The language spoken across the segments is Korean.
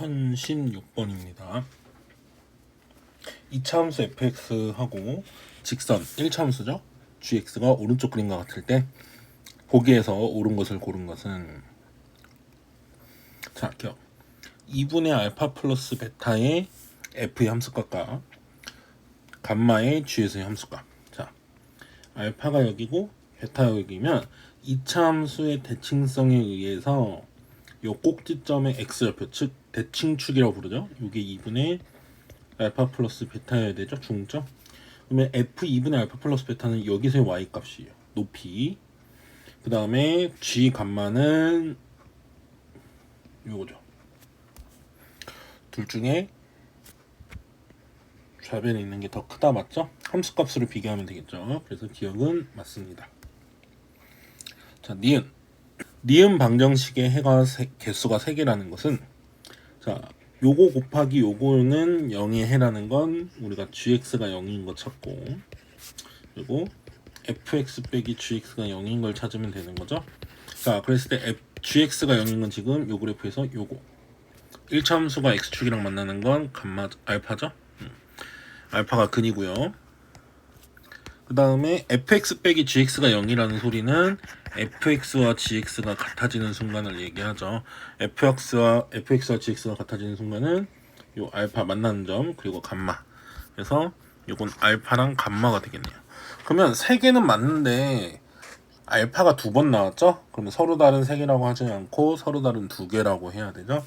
1016번입니다. 2차 함수 fx하고 직선 1차 함수죠. gx가 오른쪽 그림과 같을 때 보기에서 옳은 것을 고른 것은, 자, 기억 2분의 알파 플러스 베타의 f의 함수값과 감마의 g에서의 함수값. 자, 알파가 여기고 베타가 여기면 2차 함수의 대칭성에 의해서 요 꼭지점의 x좌표, 즉 대칭축이라고 부르죠. 이게 2분의 알파 플러스 베타여야 되죠, 중점. 그러면 f2분의 알파 플러스 베타는 여기서의 y 값이에요, 높이. 그 다음에 g 감마는 요거죠. 둘 중에 좌변에 있는 게 더 크다, 맞죠? 함수값으로 비교하면 되겠죠. 그래서 기억은 맞습니다. 자, 니은 방정식의 해가 개수가 3개라는 것은, 자, 요거 곱하기 요거는 0의 해라는 건 우리가 gx가 0인 거 찾고, 그리고 fx 빼기 gx가 0인 걸 찾으면 되는 거죠. 자, 그랬을 때 gx가 0인 건 지금 요 그래프에서 요거 1차 함수가 x축이랑 만나는 건 감마 알파죠. 알파가 근이고요. 그 다음에 fx 빼기 gx가 0이라는 소리는 fx와 gx가 같아지는 순간을 얘기하죠. fx와 gx가 같아지는 순간은 요 알파 만나는 점, 그리고 감마. 그래서 요건 알파랑 감마가 되겠네요. 그러면 3개는 맞는데 알파가 2번 나왔죠? 그러면 서로 다른 3개라고 하지 않고 서로 다른 2개라고 해야 되죠?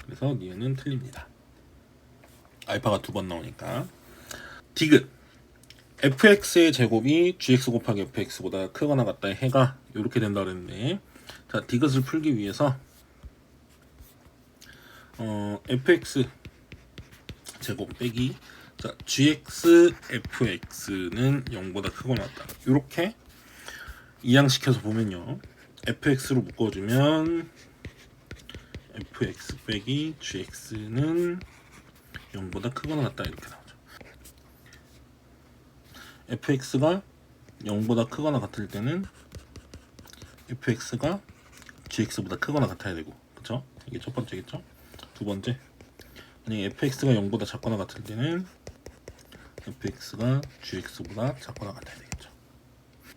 그래서 니은은 틀립니다. 알파가 2번 나오니까. 디귿 fx의 제곱이 gx 곱하기 fx보다 크거나 같다의 해가 이렇게 된다 그랬는데, 자, 디귿을 풀기 위해서 fx 제곱 빼기, 자, gx fx는 0보다 크거나 같다, 이렇게 이항시켜서 보면요, fx로 묶어주면 fx 빼기 gx는 0보다 크거나 같다, 이렇게 나오죠. fx가 0보다 크거나 같을 때는 fx가 gx보다 크거나 같아야 되고, 그쵸? 이게 첫 번째겠죠? 두 번째, 만약에 fx가 0보다 작거나 같을 때는 fx가 gx보다 작거나 같아야 되겠죠.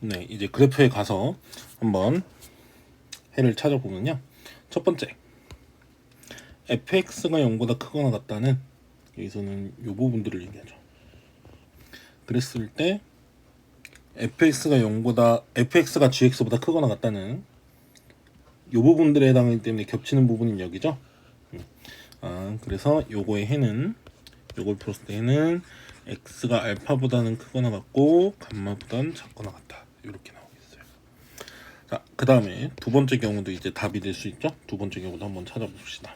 네, 이제 그래프에 가서 한번 해를 찾아보면요, 첫 번째, fx가 0보다 크거나 같다는, 여기서는 이 부분들을 얘기하죠. 그랬을 때 fx가 gx보다 크거나 같다는 이 부분들에 해당하기 때문에 겹치는 부분은 여기죠. 그래서 요거의 해는, 요걸 풀었을 때 해는 x가 알파보다는 크거나 같고 감마보다는 작거나 같다, 이렇게 나오겠어요. 자, 그 다음에 두 번째 경우도 이제 답이 될 수 있죠. 두 번째 경우도 한번 찾아봅시다.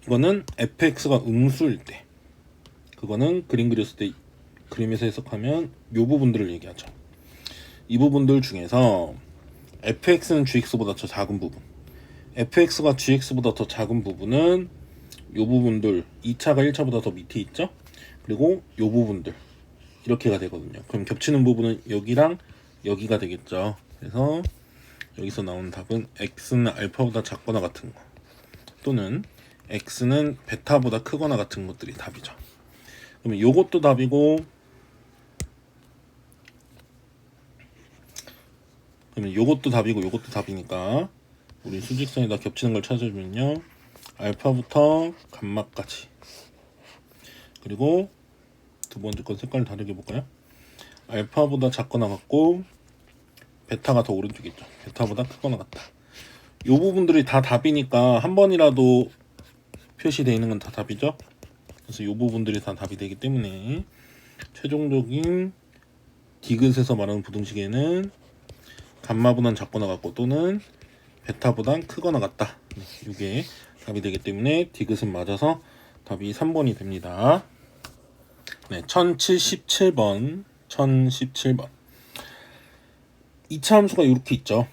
이거는 fx가 음수일 때, 그거는 그림 그렸을 때 그림에서 해석하면 요 부분들을 얘기하죠. 이 부분들 중에서 fx는 gx보다 더 작은 부분, fx가 gx보다 더 작은 부분은 요 부분들, 2차가 1차보다 더 밑에 있죠. 그리고 요 부분들 이렇게가 되거든요. 그럼 겹치는 부분은 여기랑 여기가 되겠죠. 그래서 여기서 나오는 답은 x는 알파보다 작거나 같은 거, 또는 x는 베타보다 크거나 같은 것들이 답이죠. 그러면 요것도 답이고, 그러면 요것도 답이고 요것도 답이니까 우리 수직선에다 겹치는 걸 찾아주면요, 알파부터 감마까지, 그리고 두 번째 건 색깔을 다르게 볼까요? 알파보다 작거나 같고 베타가 더 오른쪽에 있죠. 베타보다 크거나 같다. 요 부분들이 다 답이니까 한 번이라도 표시되어 있는 건 다 답이죠. 그래서 요 부분들이 다 답이 되기 때문에 최종적인 디귿에서 말하는 부등식에는 감마보단 작거나 같고 또는 베타보단 크거나 같다, 이게 답이 되기 때문에 디귿은 맞아서 답이 3번이 됩니다. 네, 1017번 2차 함수가 이렇게 있죠.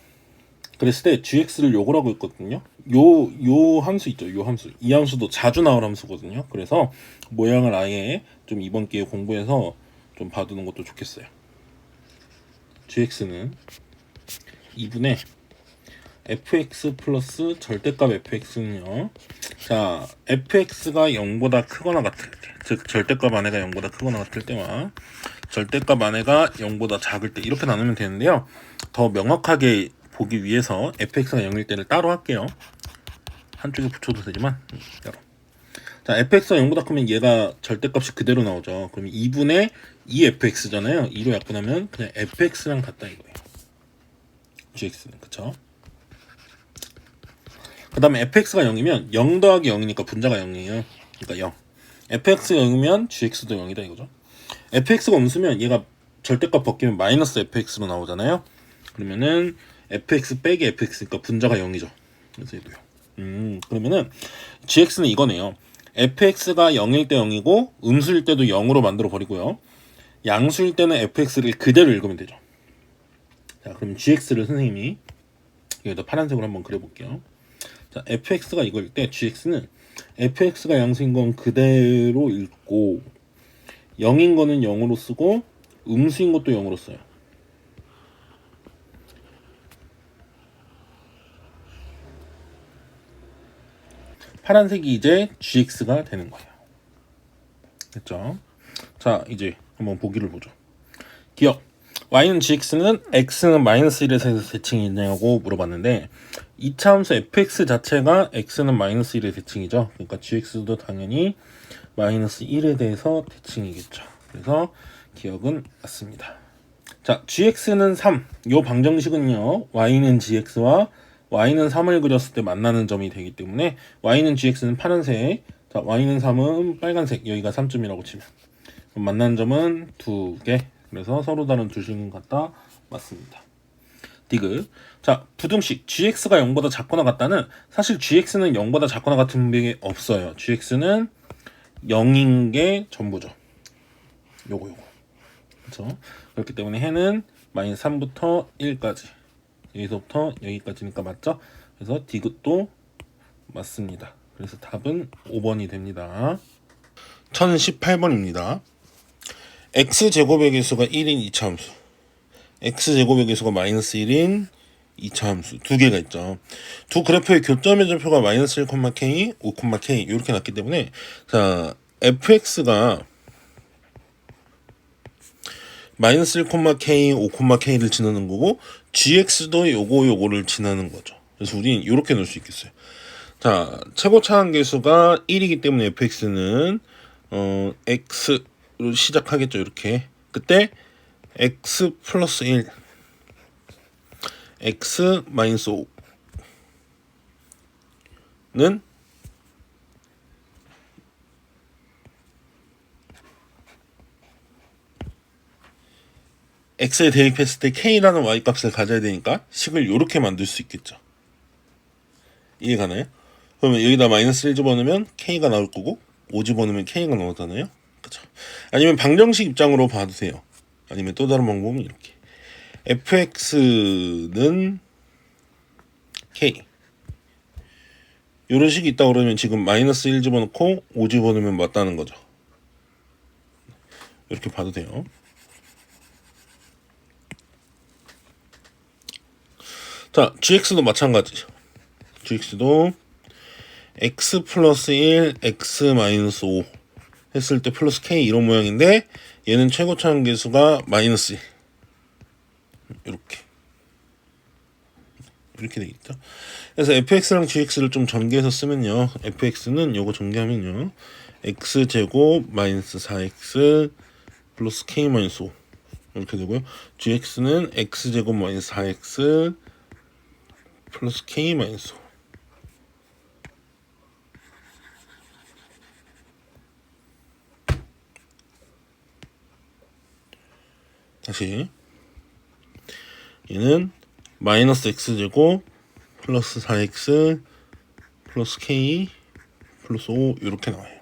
그랬을 때 gx를 요거라고 했거든요. 요 함수 있죠. 요 함수, 이 함수도 자주 나올 함수거든요. 그래서 모양을 아예 좀 이번 기회에 공부해서 좀 봐두는 것도 좋겠어요. gx는 2분의 fx 플러스 절대값 fx는요, 자, fx가 0보다 크거나 같을 때, 즉 절대값 안에가 0보다 크거나 같을 때와 절대값 안에가 0보다 작을 때 이렇게 나누면 되는데요. 더 명확하게 보기 위해서 fx가 0일 때를 따로 할게요. 한쪽에 붙여도 되지만 따로. 자, fx가 0보다 크면 얘가 절대값이 그대로 나오죠. 그러면 2분의 2fx잖아요. 2로 약분하면 그냥 fx랑 같다 이거예요. gx는 그쵸? 그 다음에 fx가 0이면 0 더하기 0이니까 분자가 0이에요. 그러니까 0. fx가 0이면 gx도 0이다 이거죠. fx가 없으면 얘가 절대값 벗기면 마이너스 fx로 나오잖아요. 그러면은 fx 빼기 fx니까 분자가 0이죠. 그래서 얘도요. 그러면은 gx는 이거네요. fx가 0일 때 0이고 음수일 때도 0으로 만들어 버리고요. 양수일 때는 fx를 그대로 읽으면 되죠. 자, 그럼 gx를 선생님이 여기다 파란색으로 한번 그려볼게요. 자, fx가 이거일 때 gx는 fx가 양수인 건 그대로 읽고 0인 거는 0으로 쓰고 음수인 것도 0으로 써요. 파란색이 이제 gx가 되는 거예요. 됐죠? 자, 이제 한번 보기를 보죠. 기억. y는 gx는 x는 마이너스 1에서 해서 대칭이 있냐고 물어봤는데 이차함수 fx 자체가 x는 마이너스 1의 대칭이죠. 그러니까 gx도 당연히 마이너스 1에 대해서 대칭이겠죠. 그래서 기억은 맞습니다. 자, gx는 3. 요 방정식은요. y는 gx와 y는 3을 그렸을 때 만나는 점이 되기 때문에 y는 gx는 파란색, 자, y는 3은 빨간색, 여기가 3점이라고 치면 만나는 점은 2개. 그래서 서로 다른 두 식은 같다. 맞습니다. 디귿. 자, 부등식 gx가 0보다 작거나 같다는 사실 gx는 0보다 작거나 같은 게 없어요. gx는 0인 게 전부죠. 요거. 그렇죠? 그렇기 때문에 해는 마이너스 3부터 1까지. 여기서부터 여기까지니까 맞죠? 그래서 디귿도 맞습니다. 그래서 답은 5번이 됩니다. 1018번입니다. x제곱의 개수가 1인 2차함수, x제곱의 개수가 마이너스 1인 2차함수 두 개가 있죠. 두 그래프의 교점의 좌표가 마이너스 1,k, 5,k 이렇게 났기 때문에 자, fx가 마이너스 1,k, 5,k를 지나는 거고 gx도 요거를 지나는 거죠. 그래서 우린 이렇게 넣을 수 있겠어요. 자, 최고 차항 개수가 1이기 때문에 fx는 x로 시작하겠죠. 이렇게. 그때 x 플러스 1, x 마이너스 5는 x에 대입했을 때 k라는 y값을 가져야 되니까 식을 이렇게 만들 수 있겠죠. 이해가나요? 그러면 여기다 마이너스 1 집어넣으면 k가 나올 거고 5 집어넣으면 k가 나오잖아요. 그쵸? 아니면 방정식 입장으로 봐도 돼요. 아니면 또 다른 방법은 이렇게 fx는 k 이런 식이 있다 그러면 지금 마이너스 1 집어넣고 5 집어넣으면 맞다는 거죠. 이렇게 봐도 돼요. 자, gx도 마찬가지죠. gx도 x 플러스 1, x 마이너스 5 했을 때 플러스 k 이런 모양인데 얘는 최고 차항 개수가 마이너스 1 이렇게 되겠죠. 그래서 fx랑 gx를 좀 전개해서 쓰면요, fx는 요거 전개하면요 x제곱 마이너스 4x 플러스 k 마이너스 5 이렇게 되고요. gx는 x제곱 마이너스 4x 플러스 k 마이너스 5. 다시 얘는 마이너스 x제곱 플러스 4x 플러스 k 플러스 5 이렇게 나와요.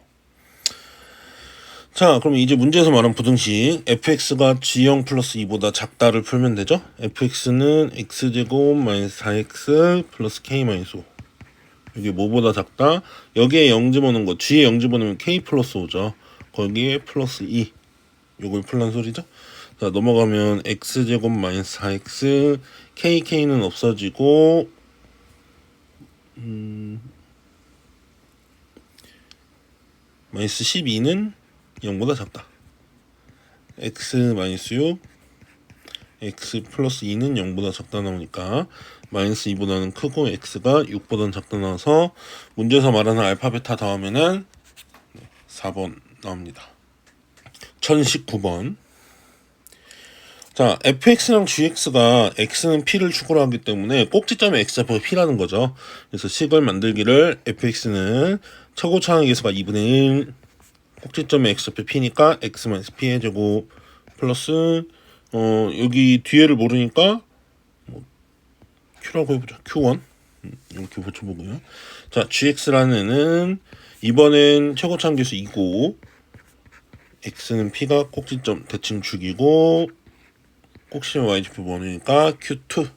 자, 그럼 이제 문제에서 말한 부등식 fx가 g0 플러스 2보다 작다를 풀면 되죠. fx는 x제곱 마이너스 4x 플러스 k 마이너스 5. 여기 뭐보다 작다? 여기에 0 집어넣은 거, g에 0 집어넣으면 k 플러스 5죠. 거기에 플러스 2. 요걸 풀란 소리죠. 자, 넘어가면 x제곱 마이너스 4x k는 없어지고 마이너스 12는 0보다 작다. x 마이너스 6 x 플러스 2는 0보다 작다 나오니까 마이너스 2보다는 크고 x가 6보다는 작다 나와서 문제에서 말하는 알파 베타 더하면은 4번 나옵니다. 1019번. 자, fx랑 gx가 x는 p를 축으로 하기 때문에 꼭지점에 x좌표가 p라는 거죠. 그래서 식을 만들기를 fx는 최고차항의 계수가 2분의 1 꼭지점에 x좌표 p니까 x-p의 제곱 플러스 여기 뒤에를 모르니까 q라고 해보자. q1 이렇게 붙여보고요. 자, gx라는 애는 이번엔 최고차항 계수 2고 x는 p가 꼭지점 대칭 축이고 꼭지점 y좌표 모르니까 q2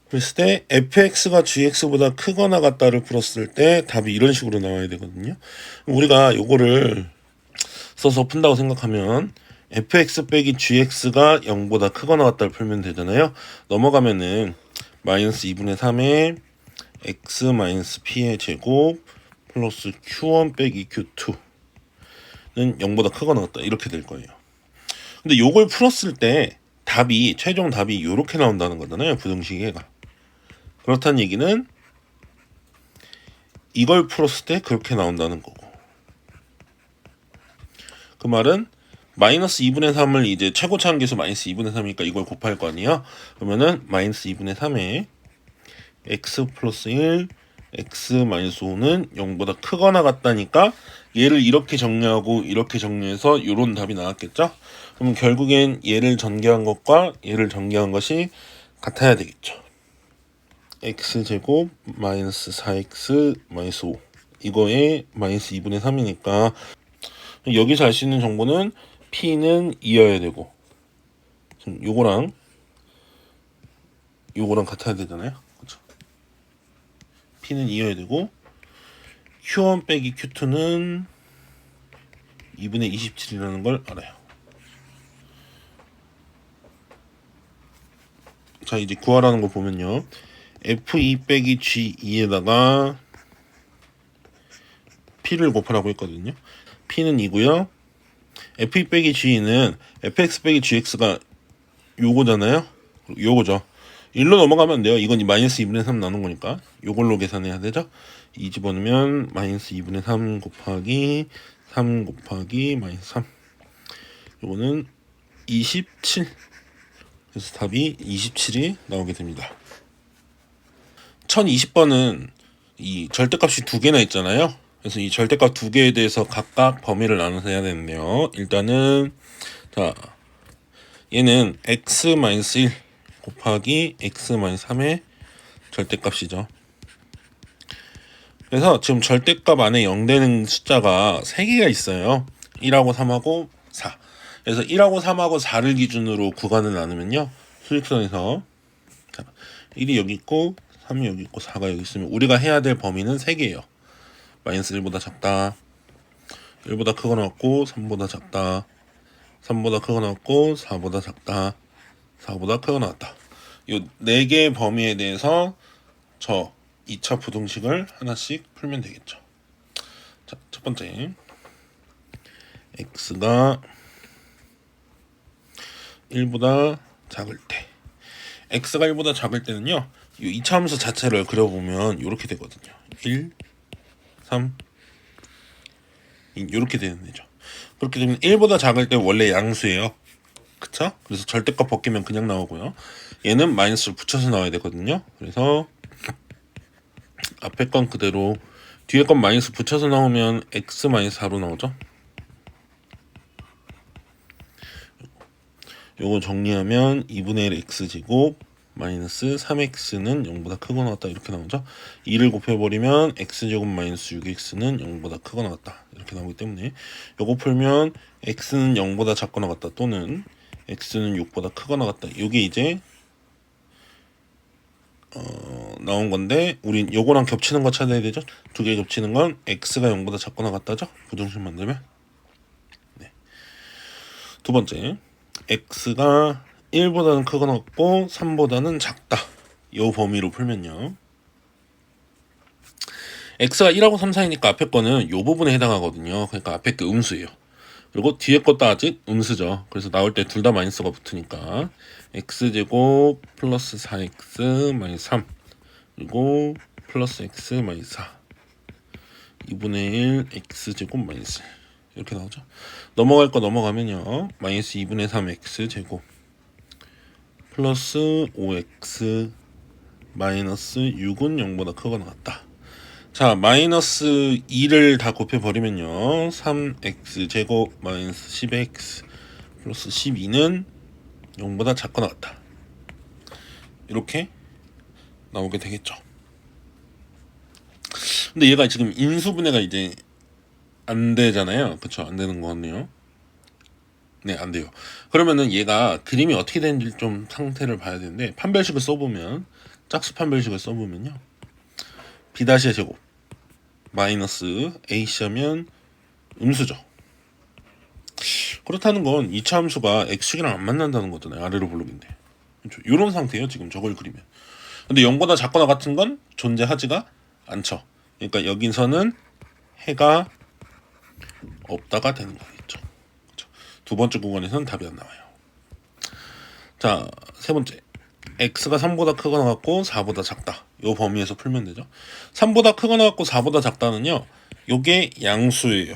그랬을 때 fx가 gx보다 크거나 같다를 풀었을 때 답이 이런 식으로 나와야 되거든요. 우리가 요거를 써서 푼다고 생각하면 fx 빼기 gx가 0보다 크거나 같다를 풀면 되잖아요. 넘어가면은 마이너스 2분의 3에 x 마이너스 p의 제곱 플러스 q1 빼기 q2는 0보다 크거나 같다 이렇게 될 거예요. 근데 요걸 풀었을 때 답이 최종 답이 이렇게 나온다는 거잖아요. 부등식에가. 그렇다는 얘기는 이걸 풀었을 때 그렇게 나온다는 거고. 그 말은 마이너스 2분의 3을 이제 최고차항 계수 마이너스 2분의 3이니까 이걸 곱할 거 아니에요. 그러면은 마이너스 2분의 3에 x 플러스 1 x 마이너스 5는 0보다 크거나 같다니까 얘를 이렇게 정리하고 이렇게 정리해서 이런 답이 나왔겠죠. 그럼 결국엔 얘를 전개한 것과 얘를 전개한 것이 같아야 되겠죠. x제곱 마이너스 4x 마이너스 5 이거에 마이너스 2분의 3이니까 여기서 알 수 있는 정보는 p는 2여야 되고 요거랑 같아야 되잖아요. 그렇죠? p는 2여야 되고 q1 빼기 q2는 2분의 27이라는 걸 알아요. 자, 이제 구하라는 거 보면요. f2 빼기 g2에다가 p를 곱하라고 했거든요. p는 2고요. f2 빼기 g는 fx 빼기 gx가 요거잖아요. 요거죠. 1로 넘어가면 안 돼요. 이건 마이너스 2분의 3 나눈 거니까 요걸로 계산해야 되죠. 2 집어넣으면 마이너스 2분의 3 곱하기 3 곱하기 마이너스 3 요거는 27 그래서 답이 27이 나오게 됩니다. 1020번은 이 절대값이 두 개나 있잖아요. 그래서 이 절대값 두 개에 대해서 각각 범위를 나눠서 해야 되는데요. 일단은 자 얘는 x-1 곱하기 x-3의 절대값이죠. 그래서 지금 절대값 안에 0 되는 숫자가 3개가 있어요. 1하고 3하고 4. 그래서 1하고 3하고 4를 기준으로 구간을 나누면요. 수직선에서 1이 여기 있고 3이 여기 있고 4가 여기 있으면 우리가 해야 될 범위는 3개예요. 마이너스 1보다 작다. 1보다 크거나 같고 3보다 작다. 3보다 크거나 같고 4보다 작다. 4보다 크거나 같다. 이 4개의 범위에 대해서 저 2차 부등식을 하나씩 풀면 되겠죠. 자, 첫 번째 x가 1보다 작을 때 x가 1보다 작을 때는요. 이 2차 함수 자체를 그려보면 이렇게 되거든요. 1, 3 이렇게 되는 거죠. 그렇게 되면 1보다 작을 때 원래 양수예요. 그쵸? 그래서 절대값 벗기면 그냥 나오고요. 얘는 마이너스를 붙여서 나와야 되거든요. 그래서 앞에 건 그대로 뒤에 건 마이너스 붙여서 나오면 x 마이너스 4로 나오죠. 요거 정리하면 2분의 1 x제곱 마이너스 3x는 0보다 크거나 같다 이렇게 나오죠. 2를 곱해버리면 x제곱 마이너스 6x는 0보다 크거나 같다 이렇게 나오기 때문에 요거 풀면 x는 0보다 작거나 같다 또는 x는 6보다 크거나 같다 요게 이제 나온 건데 우린 요거랑 겹치는 거 찾아야 되죠. 두 개 겹치는 건 x가 0보다 작거나 같다죠. 부등식 만들면 네. 두 번째 x가 1보다는 크거나 같고 3보다는 작다 요 범위로 풀면요. x가 1하고 3 사이니까 앞에 거는 요 부분에 해당하거든요. 그러니까 앞에 게 음수예요. 그리고 뒤에 것도 아직 음수죠. 그래서 나올 때 둘 다 마이너스가 붙으니까 x제곱 플러스 4x 마이너스 3 그리고 플러스 x 마이너스 4 2분의 1 x제곱 마이너스 이렇게 나오죠. 넘어갈 거 넘어가면요. 마이너스 2분의 3 x제곱 플러스 5x 마이너스 6은 0보다 크거나 같다. 자, 마이너스 2를 다 곱해버리면요. 3x제곱 마이너스 10x 플러스 12는 0보다 작거나 같다. 이렇게 나오게 되겠죠. 근데 얘가 지금 인수분해가 이제 안 되잖아요. 그쵸? 안 되는 것 같네요. 네, 안 돼요. 그러면은 얘가 그림이 어떻게 되는지 좀 상태를 봐야 되는데, 판별식을 써보면, 짝수 판별식을 써보면요. b'의 제곱 마이너스 a씨하면 음수죠. 그렇다는 건 2차 함수가 x축이랑 안 만난다는 거잖아요. 아래로 블록인데. 그렇죠? 이런 상태예요. 지금 저걸 그리면. 근데 0보다 작거나 같은 건 존재하지가 않죠. 그러니까 여기서는 해가 없다가 되는 거겠죠. 그렇죠? 두 번째 구간에서는 답이 안 나와요. 자, 세 번째. x가 3보다 크거나 같고 4보다 작다. 요 범위에서 풀면 되죠. 3보다 크거나 같고 4보다 작다는요. 요게 양수예요.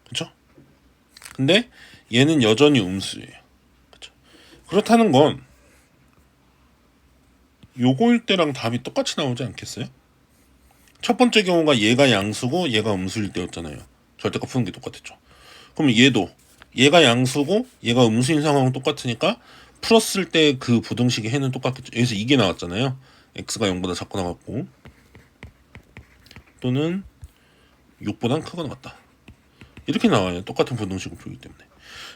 그렇죠? 근데 얘는 여전히 음수예요. 그렇죠? 그렇다는 건 요거일 때랑 답이 똑같이 나오지 않겠어요? 첫 번째 경우가 얘가 양수고 얘가 음수일 때였잖아요. 절대값 푸는 게 똑같았죠. 그럼 얘가 양수고 얘가 음수인 상황은 똑같으니까 풀었을 때 그 부등식의 해는 똑같겠죠. 여기서 이게 나왔잖아요. x가 0보다 작거나 같고 또는 6보다 크거나 같다. 이렇게 나와요. 똑같은 부등식을 풀기 때문에.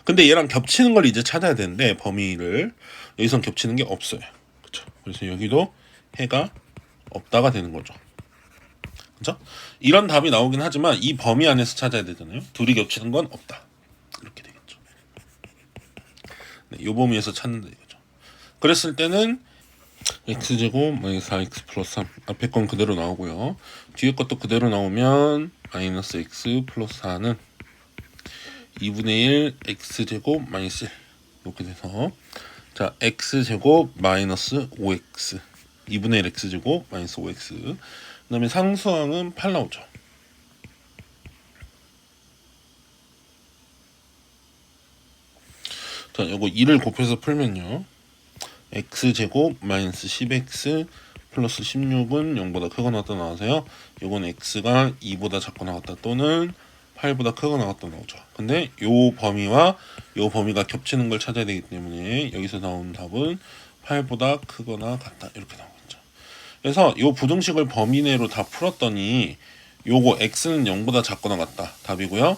근데 얘랑 겹치는 걸 이제 찾아야 되는데 범위를 여기선 겹치는 게 없어요. 그렇죠? 그래서 여기도 해가 없다가 되는 거죠. 그렇죠? 이런 답이 나오긴 하지만 이 범위 안에서 찾아야 되잖아요. 둘이 겹치는 건 없다. 이렇게 되겠죠. 네, 이 범위에서 찾는다 이거죠. 그랬을 때는 x제곱 마이너스 4x 플러스 3 앞에 건 그대로 나오고요. 뒤에 것도 그대로 나오면 마이너스 x 플러스 4는 2분의 1 x제곱 마이너스 1 이렇게 돼서 자 x제곱 마이너스 5x 2분의 1 x제곱 마이너스 5x 그 다음에 상수항은 8 나오죠. 자 요거 2를 곱해서 풀면요. x제곱 마이너스 10x 플러스 16은 0보다 크거나 같다 나와서요. 요건 x가 2보다 작거나 같다 또는 8보다 크거나 같다 나오죠. 근데 요 범위와 요 범위가 겹치는 걸 찾아야 되기 때문에 여기서 나온 답은 8보다 크거나 같다 이렇게 나오겠죠. 그래서 요 부등식을 범위 내로 다 풀었더니 요거 x는 0보다 작거나 같다 답이고요.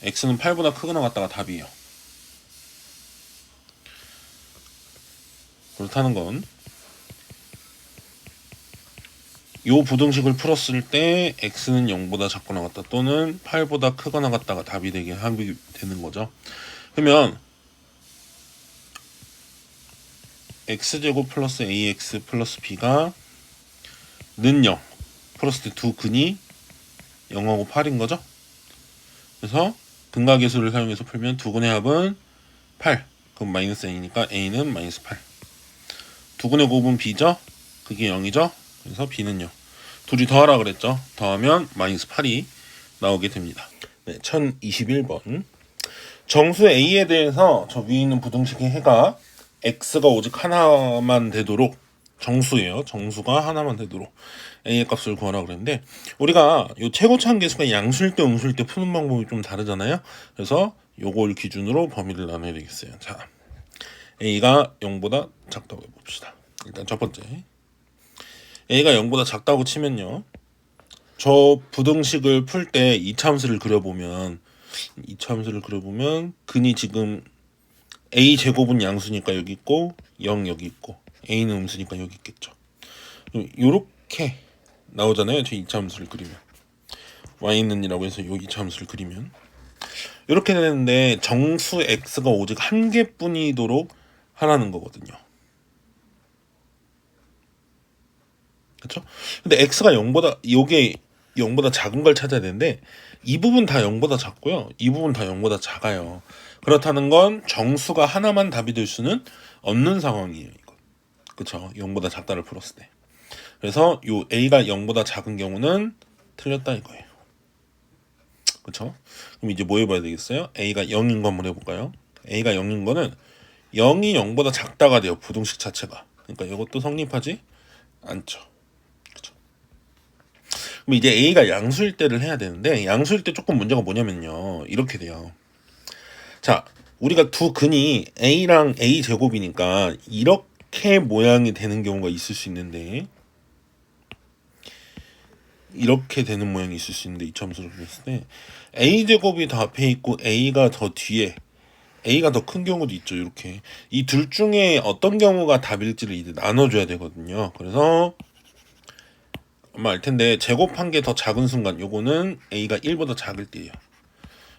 x는 8보다 크거나 같다가 답이에요. 그렇다는 건 요 부등식을 풀었을 때 x는 0보다 작거나 같다 또는 8보다 크거나 같다가 답이 되게 되는 거죠. 그러면 x제곱 플러스 ax 플러스 b가 는 0 풀었을 때 두 근이 0하고 8인 거죠. 그래서 근각계수를 사용해서 풀면 두 근의 합은 8 그럼 마이너스 a니까 a는 마이너스 8 두 근의 곱은 b죠. 그게 0이죠. 그래서 b는 0 둘이 더하라 그랬죠. 더하면 마이너스 8이 나오게 됩니다. 네, 1021번 정수 a에 대해서 저 위에 있는 부등식의 해가 x가 오직 하나만 되도록 정수예요. 정수가 하나만 되도록 a의 값을 구하라 그랬는데 우리가 요 최고차항 계수가 양수일 때 음수일 때 푸는 방법이 좀 다르잖아요. 그래서 요걸 기준으로 범위를 나눠야 되겠어요. 자, a가 0보다 작다고 해봅시다. 일단 첫 번째 a가 0보다 작다고 치면요. 저 부등식을 풀 때 이차함수를 그려보면 근이 지금 a 제곱은 양수니까 여기 있고 0 여기 있고 a는 음수니까 여기 있겠죠. 요렇게 나오잖아요. 저 이차함수를 그리면 y는 이라고 해서 요 이차함수를 그리면 이렇게 되는데 정수 x가 오직 한 개뿐이도록 하라는 거거든요. 그렇죠? 근데 x가 0보다 요게 0보다 작은 걸 찾아야 되는데 이 부분 다 0보다 작고요. 이 부분 다 0보다 작아요. 그렇다는 건 정수가 하나만 답이 될 수는 없는 상황이에요. 이거. 그렇죠? 0보다 작다를 풀었을 때. 그래서 요 a가 0보다 작은 경우는 틀렸다 이거예요. 그렇죠? 그럼 이제 뭐 해봐야 되겠어요? a가 0인 거 한번 해볼까요? a가 0인 거는 0이 0보다 작다가 돼요. 부등식 자체가. 그러니까 이것도 성립하지 않죠. 그렇죠? 그럼 이제 a가 양수일 때를 해야 되는데 양수일 때 조금 문제가 뭐냐면요. 이렇게 돼요. 자, 우리가 두 근이 a랑 a 제곱이니까 이렇게 모양이 되는 경우가 있을 수 있는데 이렇게 되는 모양이 있을 수 있는데 이 함수를 그렸을 때 a 제곱이 더 앞에 있고 a가 더 뒤에 a가 더 큰 경우도 있죠. 이렇게 이 둘 중에 어떤 경우가 답일지를 이제 나눠줘야 되거든요. 그래서 아마 알 텐데 제곱한 게 더 작은 순간 요거는 a가 1보다 작을 때예요.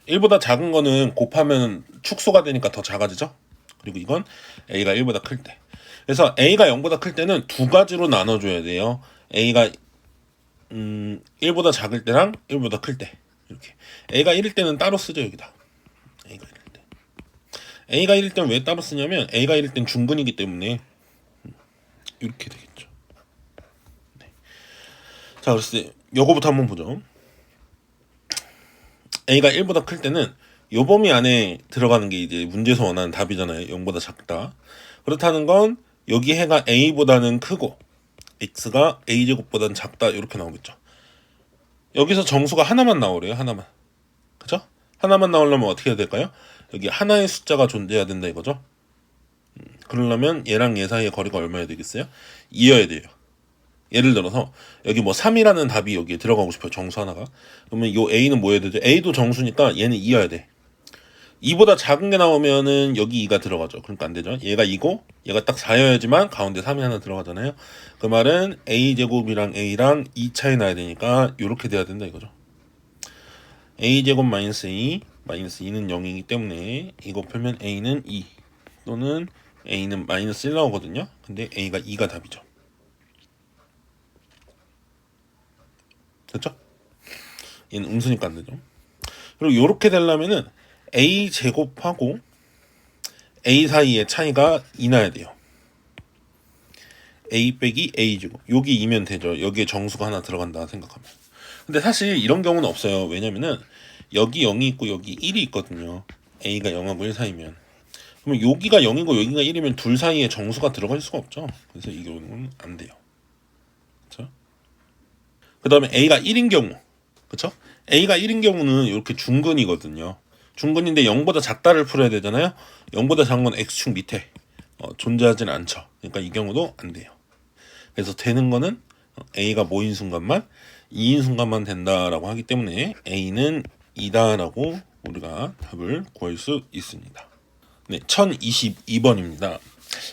1보다 작은 거는 곱하면 축소가 되니까 더 작아지죠. 그리고 이건 a가 1보다 클 때. 그래서 a가 0보다 클 때는 두 가지로 나눠줘야 돼요. a가 1보다 작을 때랑 1보다 클 때. 이렇게 a가 1일 때는 따로 쓰죠. 여기다 a가 1일 때. a가 1일 때는 왜 따로 쓰냐면 a가 1일 때는 중근이기 때문에 이렇게 되겠죠. 네. 자, 그래서 요거부터 한번 보죠. a가 1보다 클 때는 요 범위 안에 들어가는 게 이제 문제에서 원하는 답이잖아요. 0보다 작다. 그렇다는 건 여기 해가 a보다는 크고 x가 a제곱보다는 작다 이렇게 나오겠죠. 여기서 정수가 하나만 나오래요. 하나만. 그죠? 하나만 나오려면 어떻게 해야 될까요? 여기 하나의 숫자가 존재해야 된다 이거죠. 그러려면 얘랑 얘 사이의 거리가 얼마여야 되겠어요? 2여야 돼요. 예를 들어서 여기 뭐 3이라는 답이 여기에 들어가고 싶어요. 정수 하나가. 그러면 요 a는 뭐여야 되죠? a도 정수니까 얘는 2여야 돼. 2보다 작은 게 나오면은 여기 2가 들어가죠. 그러니까 안 되죠. 얘가 2고 얘가 딱 4여야지만 가운데 3이 하나 들어가잖아요. 그 말은 a제곱이랑 a랑 2 차이 나야 되니까 이렇게 돼야 된다 이거죠. a제곱 마이너스 a 마이너스 2는 0이기 때문에 이거 풀면 a는 2 또는 a는 마이너스 1 나오거든요. 근데 a가 2가 답이죠. 됐죠? 얘는 음수니까 안 되죠. 그리고 이렇게 되려면은 a 제곱하고 a 사이의 차이가 2 나야 돼요. a 빼기 a 제곱. 여기 2면 되죠. 여기에 정수가 하나 들어간다 생각하면. 근데 사실 이런 경우는 없어요. 왜냐면은 여기 0이 있고 여기 1이 있거든요. a가 0하고 1 사이면. 그러면 여기가 0이고 여기가 1이면 둘 사이에 정수가 들어갈 수가 없죠. 그래서 이 경우는 안 돼요. 그렇죠? 그 다음에 a가 1인 경우. 그렇죠? a가 1인 경우는 이렇게 중근이거든요. 중근인데 0보다 작다를 풀어야 되잖아요. 0보다 작은 건 x축 밑에 존재하진 않죠. 그러니까 이 경우도 안 돼요. 그래서 되는 거는 a가 뭐인 순간만 2인 순간만 된다라고 하기 때문에 a는 2다라고 우리가 답을 구할 수 있습니다. 네, 1022번입니다.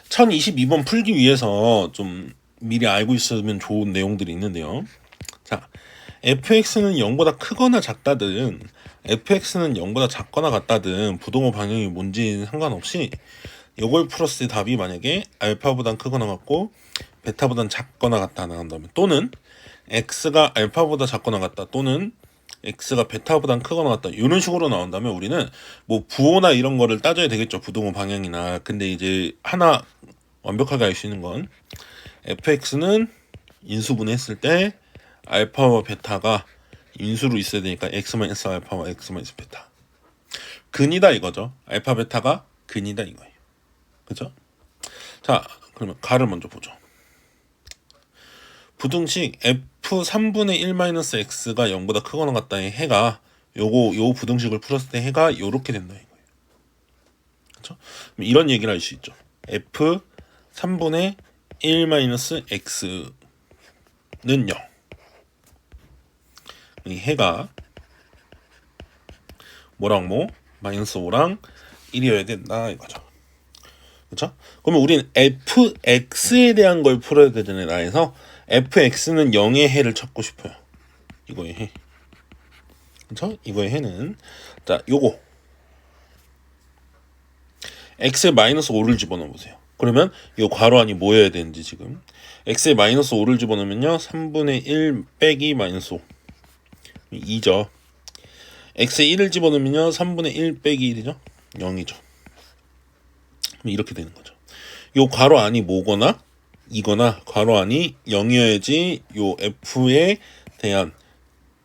1022번 풀기 위해서 좀 미리 알고 있으면 좋은 내용들이 있는데요. 자, fx는 0보다 크거나 작다든 fx는 0보다 작거나 같다든 부동호 방향이 뭔지 상관없이 이걸 풀었을 때 답이 만약에 알파보단 크거나 같고 베타보단 작거나 같다 나온다면 또는 x가 알파보다 작거나 같다 또는 x가 베타보단 크거나 같다 이런 식으로 나온다면 우리는 뭐 부호나 이런 거를 따져야 되겠죠. 부동호 방향이나. 근데 이제 하나 완벽하게 알 수 있는 건 fx는 인수분해했을 때 알파와 베타가 인수로 있어야 되니까 x-알파와 x-베타 근이다 이거죠. 알파 베타가 근이다 이거예요. 그죠? 자, 그러면 가를 먼저 보죠. 부등식 f3분의 1-x가 0보다 크거나 같다의 해가 요 부등식을 풀었을 때 해가 요렇게 된다 이거예요. 그렇죠? 이런 얘기를 할 수 있죠. f3분의 1-x는 0. 이 해가 뭐랑 뭐 마이너스 5랑 1이어야 된다 이거죠. 그렇죠? 그러면 우리는 fx에 대한 걸 풀어야 되잖아요. 라에서 fx는 0의 해를 찾고 싶어요. 이거의 해. 그렇죠? 이거의 해는 요거 x에 마이너스 5를 집어넣어 보세요. 그러면 이 괄호 안이 뭐여야 되는지 지금 x에 마이너스 5를 집어넣으면요 3분의 1 빼기 마이너스 5 2죠. x에 1을 집어넣으면요 3분의 1 빼기 1이죠 0이죠. 이렇게 되는 거죠. 요 괄호 안이 뭐거나 이거나 괄호 안이 0이어야지 요 f에 대한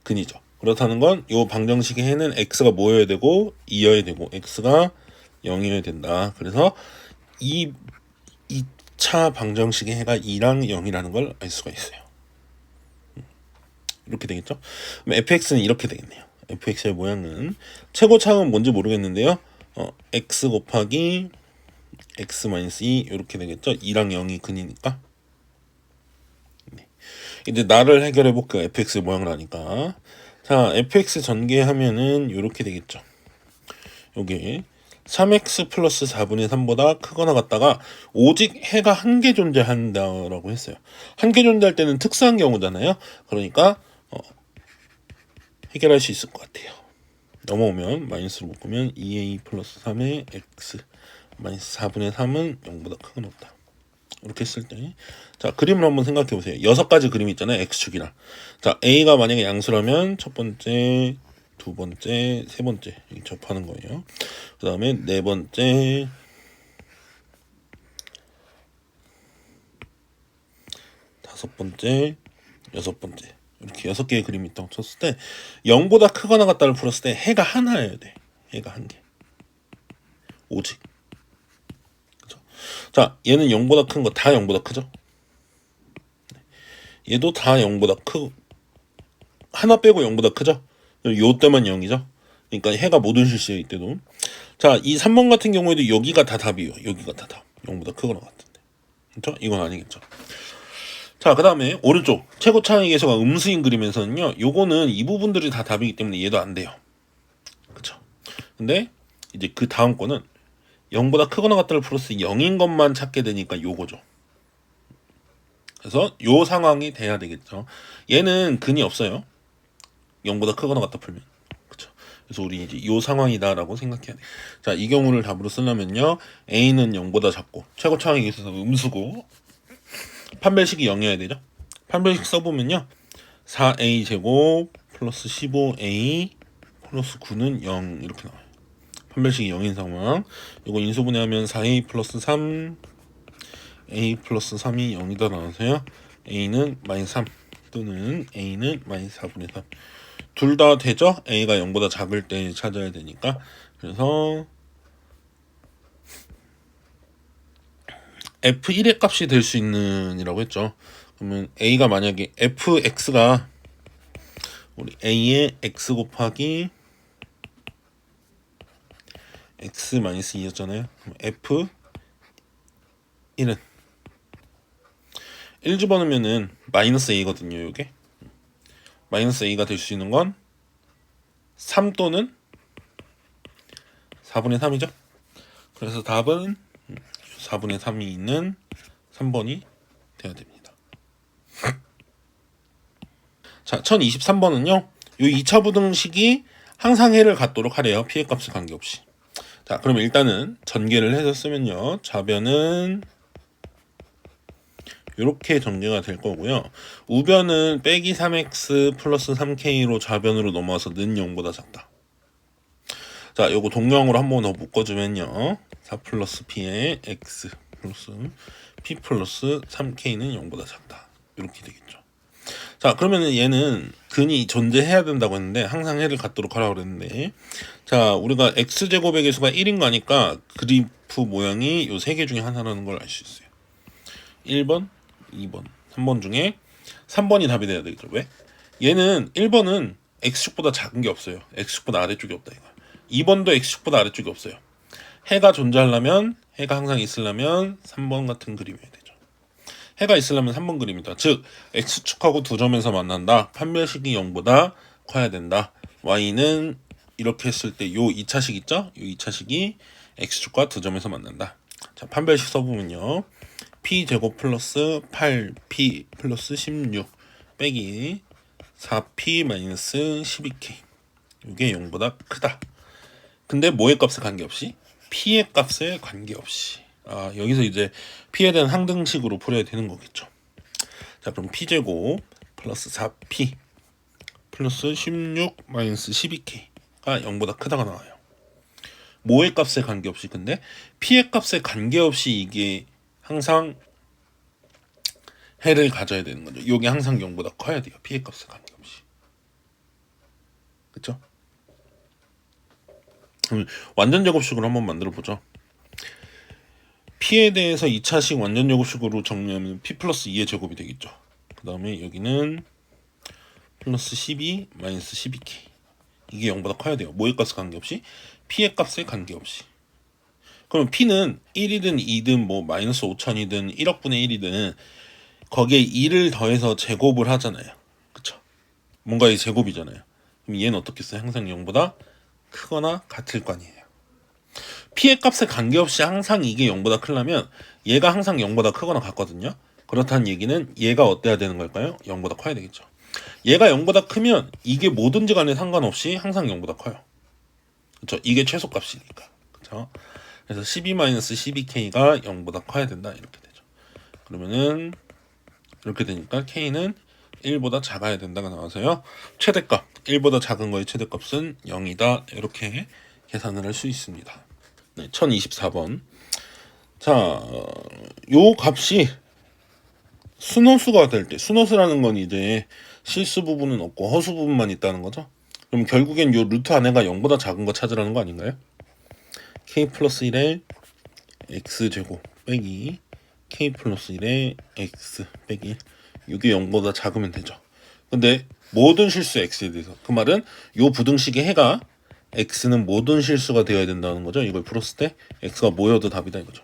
근이죠. 그렇다는 건 요 방정식의 해는 x가 뭐여야 되고 2여야 되고 x가 0이어야 된다. 그래서 이 2차 방정식의 해가 2랑 0이라는 걸 알 수가 있어요. 이렇게 되겠죠. 그럼 fx는 이렇게 되겠네요. fx의 모양은 최고차항은 뭔지 모르겠는데요. x 곱하기 x-2 이렇게 되겠죠. 2랑 0이 근이니까. 네. 이제 나를 해결해 볼게요. fx의 모양을 하니까. 자, fx 전개하면은 이렇게 되겠죠. 요게 3x 플러스 4분의 3보다 크거나 같다가 오직 해가 한 개 존재한다라고 했어요. 한 개 존재할 때는 특수한 경우잖아요. 그러니까 해결할 수 있을 것 같아요. 넘어오면 마이너스로 묶으면 2a 플러스 3의 x 마이너스 4분의 3은 0보다 크거나 같다. 이렇게 했을 때, 자 그림을 한번 생각해 보세요. 6가지 그림이 있잖아요. x축이랑. 자 a가 만약에 양수라면 첫 번째, 두 번째, 세 번째 이렇게 접하는 거예요. 그 다음에 네 번째, 다섯 번째, 여섯 번째 이렇게 6개의 그림이 있다고 쳤을 때 0보다 크거나 같다를 풀었을 때 해가 하나여야 돼. 해가 한 개. 오직. 그죠? 자 얘는 0보다 큰 거 다 0보다 크죠? 얘도 다 0보다 크고 하나 빼고 0보다 크죠? 요 때만 0이죠? 그러니까 해가 모든 실시일 때도. 자, 이 3번 같은 경우에도 여기가 다 답이에요. 여기가 다 답. 0보다 크거나 같은데. 그렇죠? 이건 아니겠죠. 자, 그 다음에 오른쪽 최고차항의 계수가 음수인 그림에서는요. 요거는 이 부분들이 다 답이기 때문에 얘도 안 돼요. 그렇죠? 근데 이제 그 다음 거는 0보다 크거나 같다를 플러스 0인 것만 찾게 되니까 요거죠. 그래서 요 상황이 돼야 되겠죠. 얘는 근이 없어요. 0보다 크거나 같다 풀면. 그렇죠. 그래서 우리 이제 요 상황이다라고 생각해야 돼. 자, 이 경우를 답으로 쓰려면요. a는 0보다 작고 최고차항의 계수가 음수고 판별식이 0이어야 되죠. 판별식 써보면요. 4a 제곱 플러스 15a 플러스 9는 0 이렇게 나와요. 판별식이 0인 상황. 이거 인수분해하면 4a 플러스 3 a 플러스 3이 0이다 나와서요. a는 마이너스 3 또는 a는 마이너스 4분의 3 둘 다 되죠? a가 0보다 작을 때 찾아야 되니까. 그래서 f1의 값이 될 수 있는 이라고 했죠. 그러면 a가 만약에 fx가 우리 a의 x 곱하기 x-2였잖아요. 그럼 f1은 1 집어넣으면은 마이너스 a거든요. 요게 마이너스 a가 될 수 있는 건 3 또는 4분의 3이죠. 그래서 답은 4분의 3이 있는 3번이 돼야 됩니다. 자, 1023번은요. 요 2차 부등식이 항상 해를 갖도록 하래요. 피해값에 관계없이. 자, 그럼 일단은 전개를 해서 쓰면요. 좌변은 이렇게 전개가 될 거고요. 우변은 빼기 3x 플러스 3k로 좌변으로 넘어와서 는 0보다 작다. 자, 요거 동영으로 한 번 더 묶어주면요. 4 플러스 p의 x 플러스 p 플러스 3k는 0보다 작다. 이렇게 되겠죠. 자, 그러면은 얘는 근이 존재해야 된다고 했는데 항상 해를 갖도록 하라고 그랬는데, 자, 우리가 x제곱의 계수가 1인 거니까 그래프 모양이 요 세 개 중에 하나라는 걸 알 수 있어요. 1번, 2번, 3번 중에 3번이 답이 돼야 되겠죠. 왜? 얘는 1번은 x축보다 작은 게 없어요. x축보다 아래쪽이 없다 이거. 2번도 x축보다 아래쪽이 없어요. 해가 존재하려면, 해가 항상 있으려면 3번 같은 그림이어야 되죠. 해가 있으려면 3번 그림이다. 즉 x축하고 두 점에서 만난다. 판별식이 0보다 커야 된다. y는 이렇게 했을 때 요 2차식 있죠? 요 2차식이 x축과 두 점에서 만난다. 자, 판별식 써보면요. p제곱 플러스 8p 플러스 16 빼기 4p 마이너스 12k 이게 0보다 크다. 근데 뭐의 값에 관계없이? p의 값에 관계없이 여기서 이제 p에 대한 항등식으로 풀어야 되는 거겠죠. 자, 그럼 p제곱 플러스 4p 플러스 16 마이너스 12k가 0보다 크다가 나와요. 뭐의 값에 관계없이. 근데 p의 값에 관계없이 이게 항상 해를 가져야 되는 거죠. 이게 항상 0보다 커야 돼요. p의 값에 관계없이. 그쵸? 완전 제곱식으로 한번 만들어 보죠. p에 대해서 2차식 완전 제곱식으로 정리하면 p 플러스 2의 제곱이 되겠죠. 그 다음에 여기는 플러스 12 마이너스 12k. 이게 0보다 커야 돼요. 뭐의 값에 관계없이? p의 값에 관계없이. 그럼 p는 1이든 2든 뭐 마이너스 5천이든 1억분의 1이든 거기에 2를 더해서 제곱을 하잖아요. 그쵸? 뭔가의 제곱이잖아요. 그럼 얘는 어떻겠어요? 항상 0보다 크거나 같을 거 아니에요. p의 값에 관계없이 항상 이게 0보다 크려면 얘가 항상 0보다 크거나 같거든요. 그렇다는 얘기는 얘가 어때야 되는 걸까요? 0보다 커야 되겠죠. 얘가 0보다 크면 이게 뭐든지 간에 상관없이 항상 0보다 커요. 그렇죠? 이게 최소값이니까. 그렇죠? 그래서 12-12k가 0보다 커야 된다. 이렇게 되죠. 그러면은 이렇게 되니까 k는 1보다 작아야 된다가 나와서요. 최대값 1보다 작은 거의 최대값은 0이다. 이렇게 계산을 할 수 있습니다. 네, 1024번. 자, 요 값이 순호수가 될 때, 순호수라는 건 이제 실수 부분은 없고 허수 부분만 있다는 거죠. 그럼 결국엔 요 루트 안에가 0보다 작은 거 찾으라는 거 아닌가요? k 플러스 1의 x제곱 빼기 k 플러스 1의 x 빼기 이게 0보다 작으면 되죠. 근데 모든 실수 x에 대해서, 그 말은 요 부등식의 해가 x는 모든 실수가 되어야 된다는 거죠. 이걸 풀었을 때 x가 뭐여도 답이다 이거죠.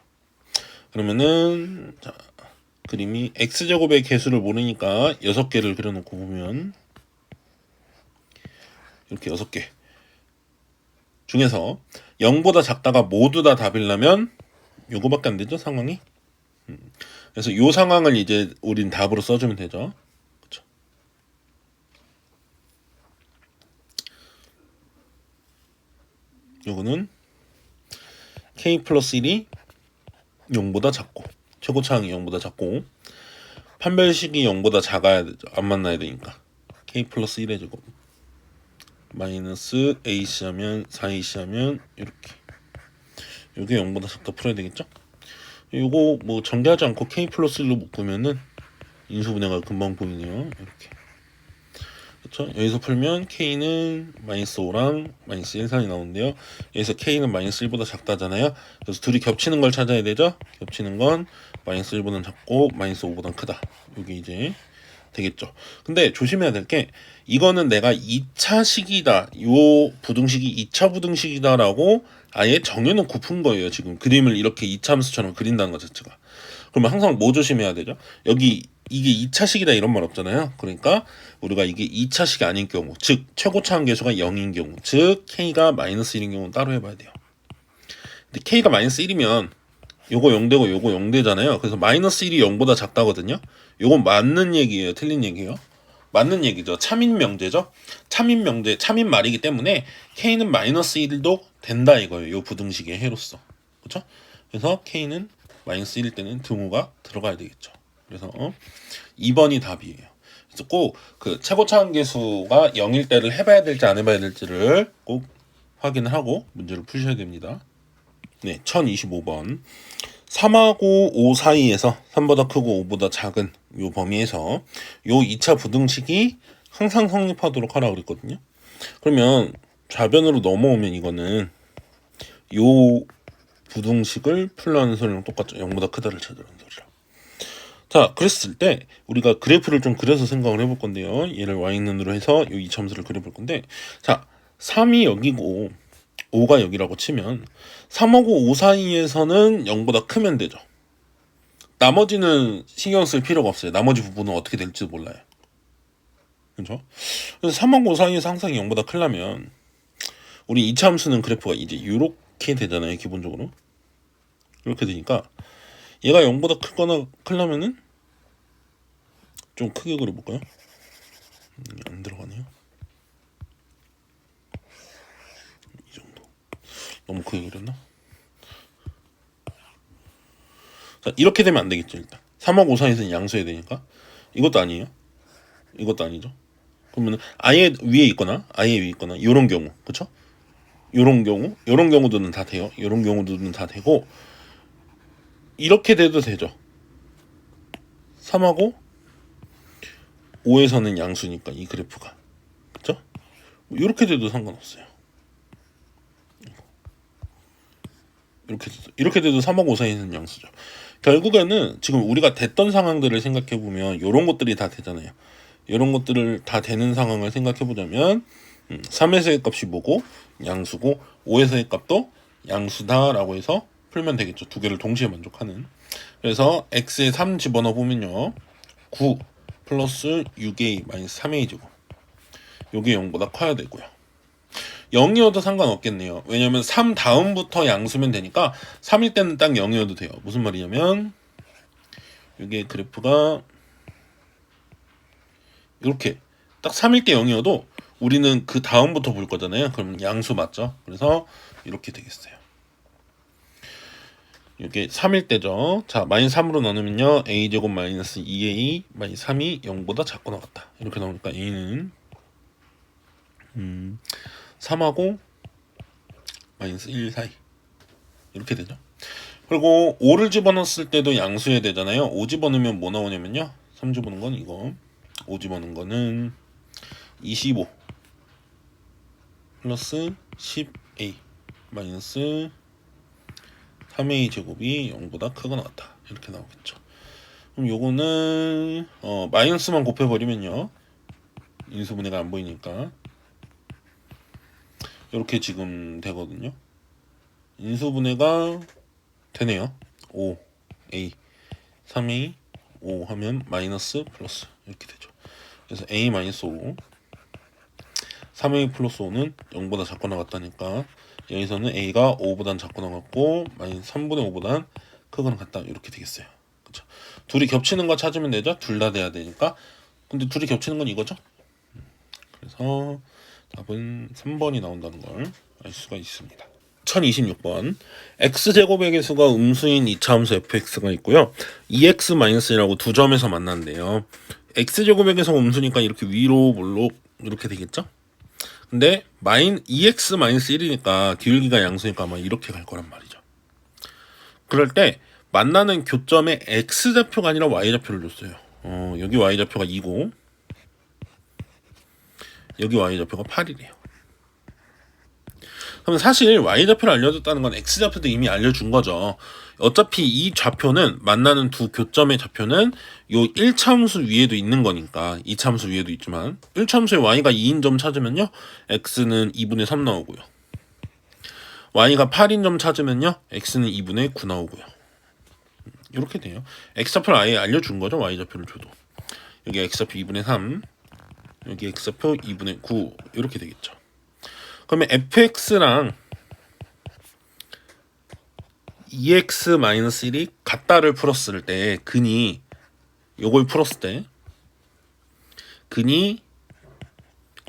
그러면은 자, 그림이 x제곱의 개수를 모르니까 6개를 그려놓고 보면 이렇게 6개 중에서 0보다 작다가 모두 다 답이려면 요거밖에 안 되죠, 상황이. 그래서 요 상황을 이제 우린 답으로 써주면 되죠. 그쵸? 요거는 k 플러스 1이 0보다 작고 최고차항이 0보다 작고 판별식이 0보다 작아야 되죠. 안 만나야 되니까 k 플러스 1의 제곱 마이너스 ac 하면 4ac 하면 이렇게 요게 0보다 작다 풀어야 되겠죠. 요거 뭐 전개하지 않고 k 플러스 1로 묶으면은 인수분해가 금방 보이네요. 이렇게. 그렇죠? 여기서 풀면 k는 마이너스 5랑 마이너스 1 사이 나오는데요. 여기서 k는 마이너스 1보다 작다잖아요. 그래서 둘이 겹치는 걸 찾아야 되죠. 겹치는 건 마이너스 1보다 작고 마이너스 5보다 크다. 이게 이제 되겠죠. 근데 조심해야 될 게 이거는 내가 2차식이다. 요 부등식이 2차 부등식이다라고 아예 정해놓고 푼 거예요. 지금 그림을 이렇게 2차 함수처럼 그린다는 것 자체가. 그러면 항상 뭐 조심해야 되죠? 여기 이게 2차식이다 이런 말 없잖아요. 그러니까 우리가 이게 2차식이 아닌 경우, 즉 최고차항 계수가 0인 경우, 즉 k가 마이너스 1인 경우는 따로 해봐야 돼요. 근데 k가 마이너스 1이면 요거 0되고 요거 0되잖아요. 그래서 마이너스 1이 0보다 작다거든요. 요건 맞는 얘기예요, 틀린 얘기예요? 맞는 얘기죠. 참인 명제죠. 참인 명제, 참인 말이기 때문에 k는 마이너스 1도 된다 이거예요. 요 부등식의 해로서. 그렇죠? 그래서 k는 마이너스 1일 때는 등호가 들어가야 되겠죠. 그래서 2번이 답이에요. 그래서 꼭 그 최고차항 계수가 0일 때를 해봐야 될지 안 해봐야 될지를 꼭 확인을 하고 문제를 푸셔야 됩니다. 네, 1025번. 3하고 5 사이에서 3보다 크고 5보다 작은 요 범위에서 요 2차 부등식이 항상 성립하도록 하라고 그랬거든요. 그러면 좌변으로 넘어오면 이거는 요 부등식을 풀라는 소리랑 똑같죠. 0보다 크다를 찾으라는 소리랑. 자, 그랬을 때 우리가 그래프를 좀 그려서 생각을 해볼 건데요. 얘를 y는으로 해서 요 이차함수를 그려볼 건데, 자, 3이 여기고 5가 여기라고 치면 3하고 5 사이에서는 0보다 크면 되죠. 나머지는 신경 쓸 필요가 없어요. 나머지 부분은 어떻게 될지도 몰라요. 그렇죠? 그래서 3하고 5 사이에서 항상 0보다 크려면 우리 이차함수는 그래프가 이제 이렇게 되잖아요. 기본적으로 이렇게 되니까 얘가 0보다 크거나 크려면은 좀 크게 그려볼까요? 안 들어가네요. 이 정도. 너무 크게 그렸나? 자, 이렇게 되면 안 되겠죠. 일단 3하고 5 사이에서는 양수해야 되니까. 이것도 아니에요. 이것도 아니죠. 그러면 아예 위에 있거나 요런 경우, 그쵸? 요런 경우들은 다 돼요. 요런 경우들은 다 되고, 이렇게 돼도 되죠. 3하고 5에서는 양수니까 이 그래프가, 그쵸? 이렇게 돼도 상관없어요. 이렇게 돼도 3하고 5 사이에서는 양수죠. 결국에는 지금 우리가 됐던 상황들을 생각해 보면 요런 것들이 다 되잖아요. 이런 것들을 다 되는 상황을 생각해 보자면 3에서의 값이 뭐고 양수고 5에서의 값도 양수다라고 해서 풀면 되겠죠. 두 개를 동시에 만족하는. 그래서 x에 3 집어넣어 보면요. 9 플러스 6a 마이너스 3a 제곱. 요게 0보다 커야 되고요. 0이어도 상관없겠네요. 왜냐면 3 다음부터 양수면 되니까 3일 때는 딱 0이어도 돼요. 무슨 말이냐면 이게 그래프가 이렇게 딱 3일 때 0이어도 우리는 그 다음부터 볼 거잖아요. 그럼 양수 맞죠? 그래서 이렇게 되겠어요. 이게 3일 때죠. 자, 마이너스 3으로 나누면요. a제곱 마이너스 2a 마이너스 3이 0보다 작고 나갔다. 이렇게 나오니까 a는 3하고 마이너스 1 사이 이렇게 되죠. 그리고 5를 집어넣었을 때도 양수해야 되잖아요. 5 집어넣으면 뭐 나오냐면요. 3 집어넣은 건 이거, 5 집어넣은 거는 25 플러스 10a 마이너스 3a 제곱이 0보다 크거나 같다. 이렇게 나오겠죠. 그럼 요거는 마이너스만 곱해버리면요. 인수분해가 안 보이니까 이렇게 지금 되거든요. 인수분해가 되네요. 5a 3a 5 하면 마이너스 플러스 이렇게 되죠. 그래서 a 마이너스 5 3a 플러스 5는 0보다 작고 나갔다니까 여기서는 a가 5보단 작고 나갔고 마이너스 3분의 5보단 크거나 같다. 이렇게 되겠어요. 그렇죠? 둘이 겹치는 거 찾으면 되죠. 둘 다 돼야 되니까. 근데 둘이 겹치는 건 이거죠. 그래서 답은 3번이 나온다는 걸 알 수가 있습니다. 1026번 x제곱의 개수가 음수인 이차함수 fx가 있고요. 2x-1이라고 두 점에서 만난대요. x제곱의 개수가 음수니까 이렇게 위로 몰로 이렇게 되겠죠? 근데 2x-1이니까 기울기가 양수니까 아마 이렇게 갈 거란 말이죠. 그럴 때 만나는 교점에 x좌표가 아니라 y좌표를 줬어요. 여기 y좌표가 2고 여기 y좌표가 8이래요. 그럼 사실 y좌표를 알려줬다는 건 x좌표도 이미 알려준 거죠. 어차피 이 좌표는 만나는 두 교점의 좌표는 요 1차함수 위에도 있는 거니까 2차함수 위에도 있지만 1차함수에 y가 2인 점 찾으면요. x는 2분의 3 나오고요. y가 8인 점 찾으면요. x는 2분의 9 나오고요. 이렇게 돼요. x좌표를 아예 알려준 거죠. y좌표를 줘도. 여기 x좌표 2분의 3 여기 x좌표 2분의 9 이렇게 되겠죠. 그러면 fx랑 2x-1이 같다를 풀었을 때 근이 요걸 풀었을 때 근이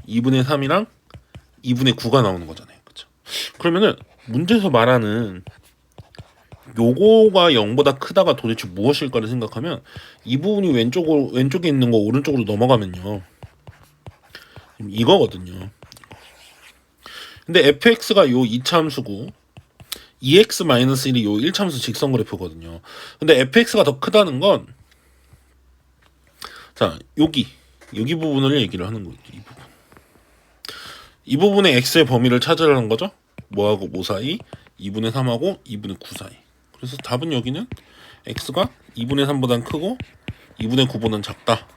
2분의 3이랑 2분의 9가 나오는 거잖아요. 그렇죠? 그러면은 문제에서 말하는 요거가 0보다 크다가 도대체 무엇일까를 생각하면 이 부분이 왼쪽에 있는 거 오른쪽으로 넘어가면요. 이거거든요. 근데 fx가 요 2차함수고 2x-1이 요 1차함수 직선 그래프거든요. 근데 fx가 더 크다는 건 자, 여기 부분을 얘기를 하는 거죠. 이 부분. 이 부분의 x의 범위를 찾으라는 거죠. 뭐하고 뭐 사이? 2분의 3하고 2분의 9 사이. 그래서 답은 여기는 x가 2분의 3보단 크고 2분의 9보단 작다.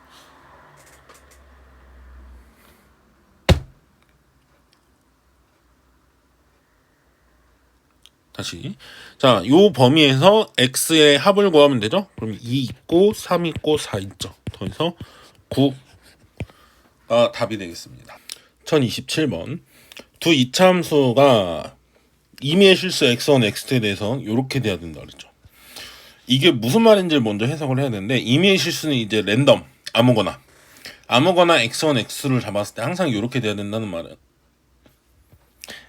다시. 자, 요 범위에서 x의 합을 구하면 되죠? 그럼 2 있고 3 있고 4 있죠. 더해서 9가 답이 되겠습니다. 1027번 두 이차함수가 임의의 실수 x1, x2에 대해서 이렇게 돼야 된다 그랬죠. 이게 무슨 말인지 먼저 해석을 해야 되는데 임의의 실수는 이제 랜덤 아무거나 x1, x2를 잡았을 때 항상 이렇게 돼야 된다는 말은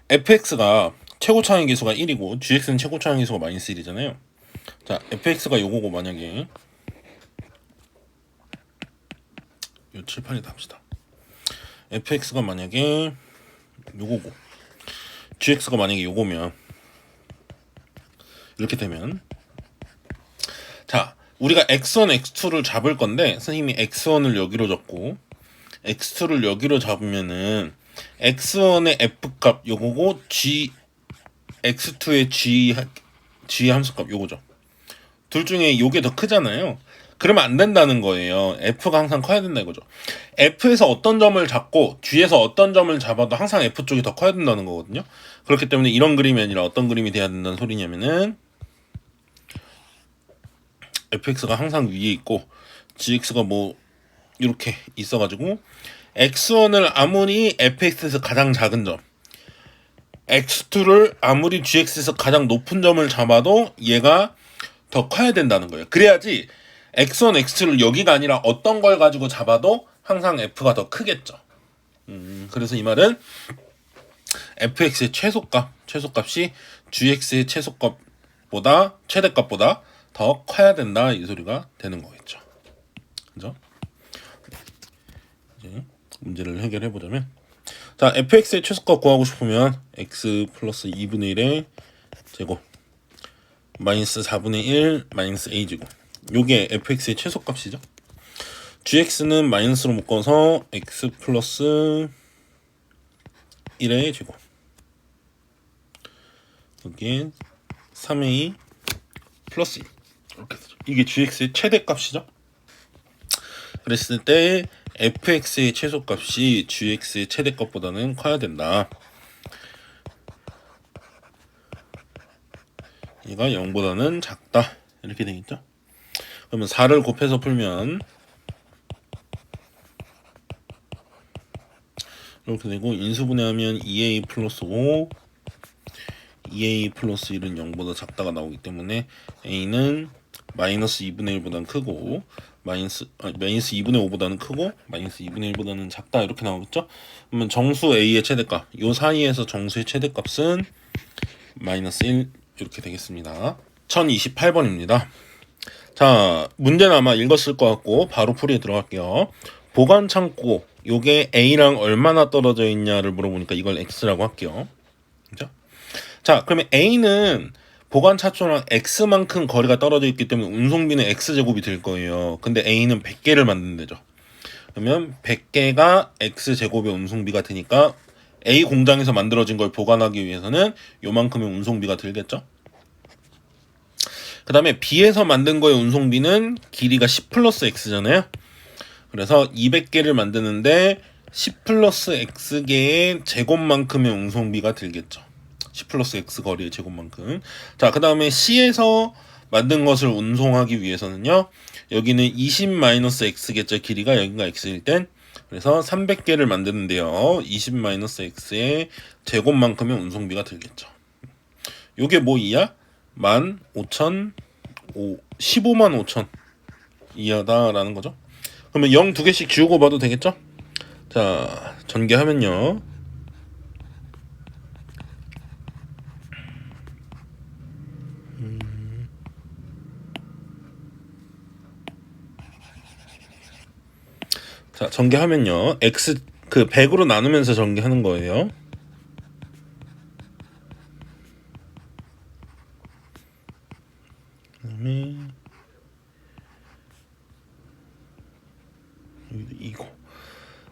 fx가 최고 차항의 개수가 1이고 gx는 최고 차항의 개수가 -1이잖아요. 자, fx가 요거고 만약에 요 칠판에다 합시다. fx가 만약에 요거고 gx가 만약에 요거면 이렇게 되면 자, 우리가 x1, x2를 잡을 건데 선생님이 x1을 여기로 잡고 x2를 여기로 잡으면은 x1의 f값 요거고 x2의 g 함수값 요거죠. 둘 중에 요게 더 크잖아요. 그러면 안 된다는 거예요. f가 항상 커야 된다 이거죠. f에서 어떤 점을 잡고 g에서 어떤 점을 잡아도 항상 f 쪽이 더 커야 된다는 거거든요. 그렇기 때문에 이런 그림이 아니라 어떤 그림이 돼야 된다는 소리냐면은 fx가 항상 위에 있고 gx가 뭐 이렇게 있어가지고 x1을 아무리 fx에서 가장 작은 점, x2를 아무리 gx에서 가장 높은 점을 잡아도 얘가 더 커야 된다는 거예요. 그래야지 x1, x2를 여기가 아니라 어떤 걸 가지고 잡아도 항상 f가 더 크겠죠. 그래서 이 말은 fx의 최소값이 gx의 최대값보다 더 커야 된다 이 소리가 되는 거겠죠. 그죠? 이제 문제를 해결해 보자면 자, fx의 최소값 구하고 싶으면 x 플러스 2분의 1의 제곱 마이너스 4분의 1 마이너스 a제곱 요게 fx의 최소값이죠. gx는 마이너스로 묶어서 x 플러스 1의 제곱 여기에 3a 플러스 2 이렇게 되죠. 이게 gx의 최대값이죠. 그랬을 때 fx의 최소값이 gx의 최대값보다는 커야 된다. 얘가 0보다는 작다. 이렇게 되겠죠. 그러면 4를 곱해서 풀면 이렇게 되고 인수분해하면 2a 플러스 5 2a 플러스 1은 0보다 작다가 나오기 때문에 a는 마이너스 2분의 1보다는 크고 마이너스 2분의 5보다는 크고 마이너스 2분의 1보다는 작다 이렇게 나오겠죠. 그러면 정수 a의 최대값 요 사이에서 정수의 최대값은 마이너스 1 이렇게 되겠습니다. 1028번입니다. 자, 문제는 아마 읽었을 것 같고 바로 풀이에 들어갈게요. 보관 창고 요게 a랑 얼마나 떨어져 있냐를 물어보니까 이걸 x라고 할게요. 그죠? 자, 그러면 a는 보관 차초랑 x만큼 거리가 떨어져 있기 때문에 운송비는 x제곱이 될 거예요. 근데 a는 100개를 만든대죠. 그러면 100개가 x제곱의 운송비가 되니까 A 공장에서 만들어진 걸 보관하기 위해서는 요만큼의 운송비가 들겠죠. 그 다음에 B에서 만든 거의 운송비는 길이가 10 플러스 X잖아요. 그래서 200개를 만드는데 10 플러스 X개의 제곱만큼의 운송비가 들겠죠. 10 플러스 X 거리의 제곱만큼. 자, 그 다음에 C에서 만든 것을 운송하기 위해서는요. 여기는 20 마이너스 X겠죠. 길이가 여기가 X일 땐. 그래서 300개를 만드는데요. 20-x의 제곱만큼의 운송비가 들겠죠. 요게 뭐 이하? 15,000 15만 5천 이하다라는 거죠. 그러면 0 2개씩 지우고 봐도 되겠죠? 자, 전개하면요. 자, 전개하면요. x 그 100으로 나누면서 전개하는 거예요. 그다음에 이거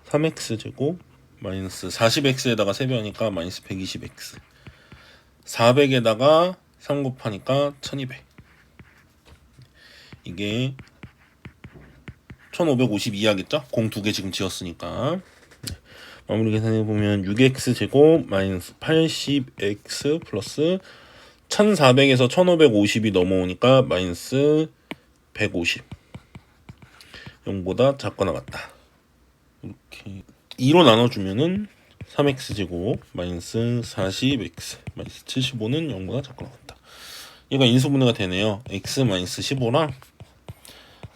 3x 제곱 마이너스 40x에다가 세배하니까 마이너스 120x 400에다가 3 곱하니까 1200 이게 1552하겠죠? 공 2개 지금 지었으니까. 마무리 계산해보면 6x 제곱 마이너스 80x 플러스 1400에서 1550이 넘어오니까 마이너스 150 0보다 작거나 같다. 이렇게 2로 나눠주면은 3x 제곱 마이너스 40x 마이너스 75는 0보다 작거나 같다. 얘가 인수분해가 되네요. x 마이너스 15랑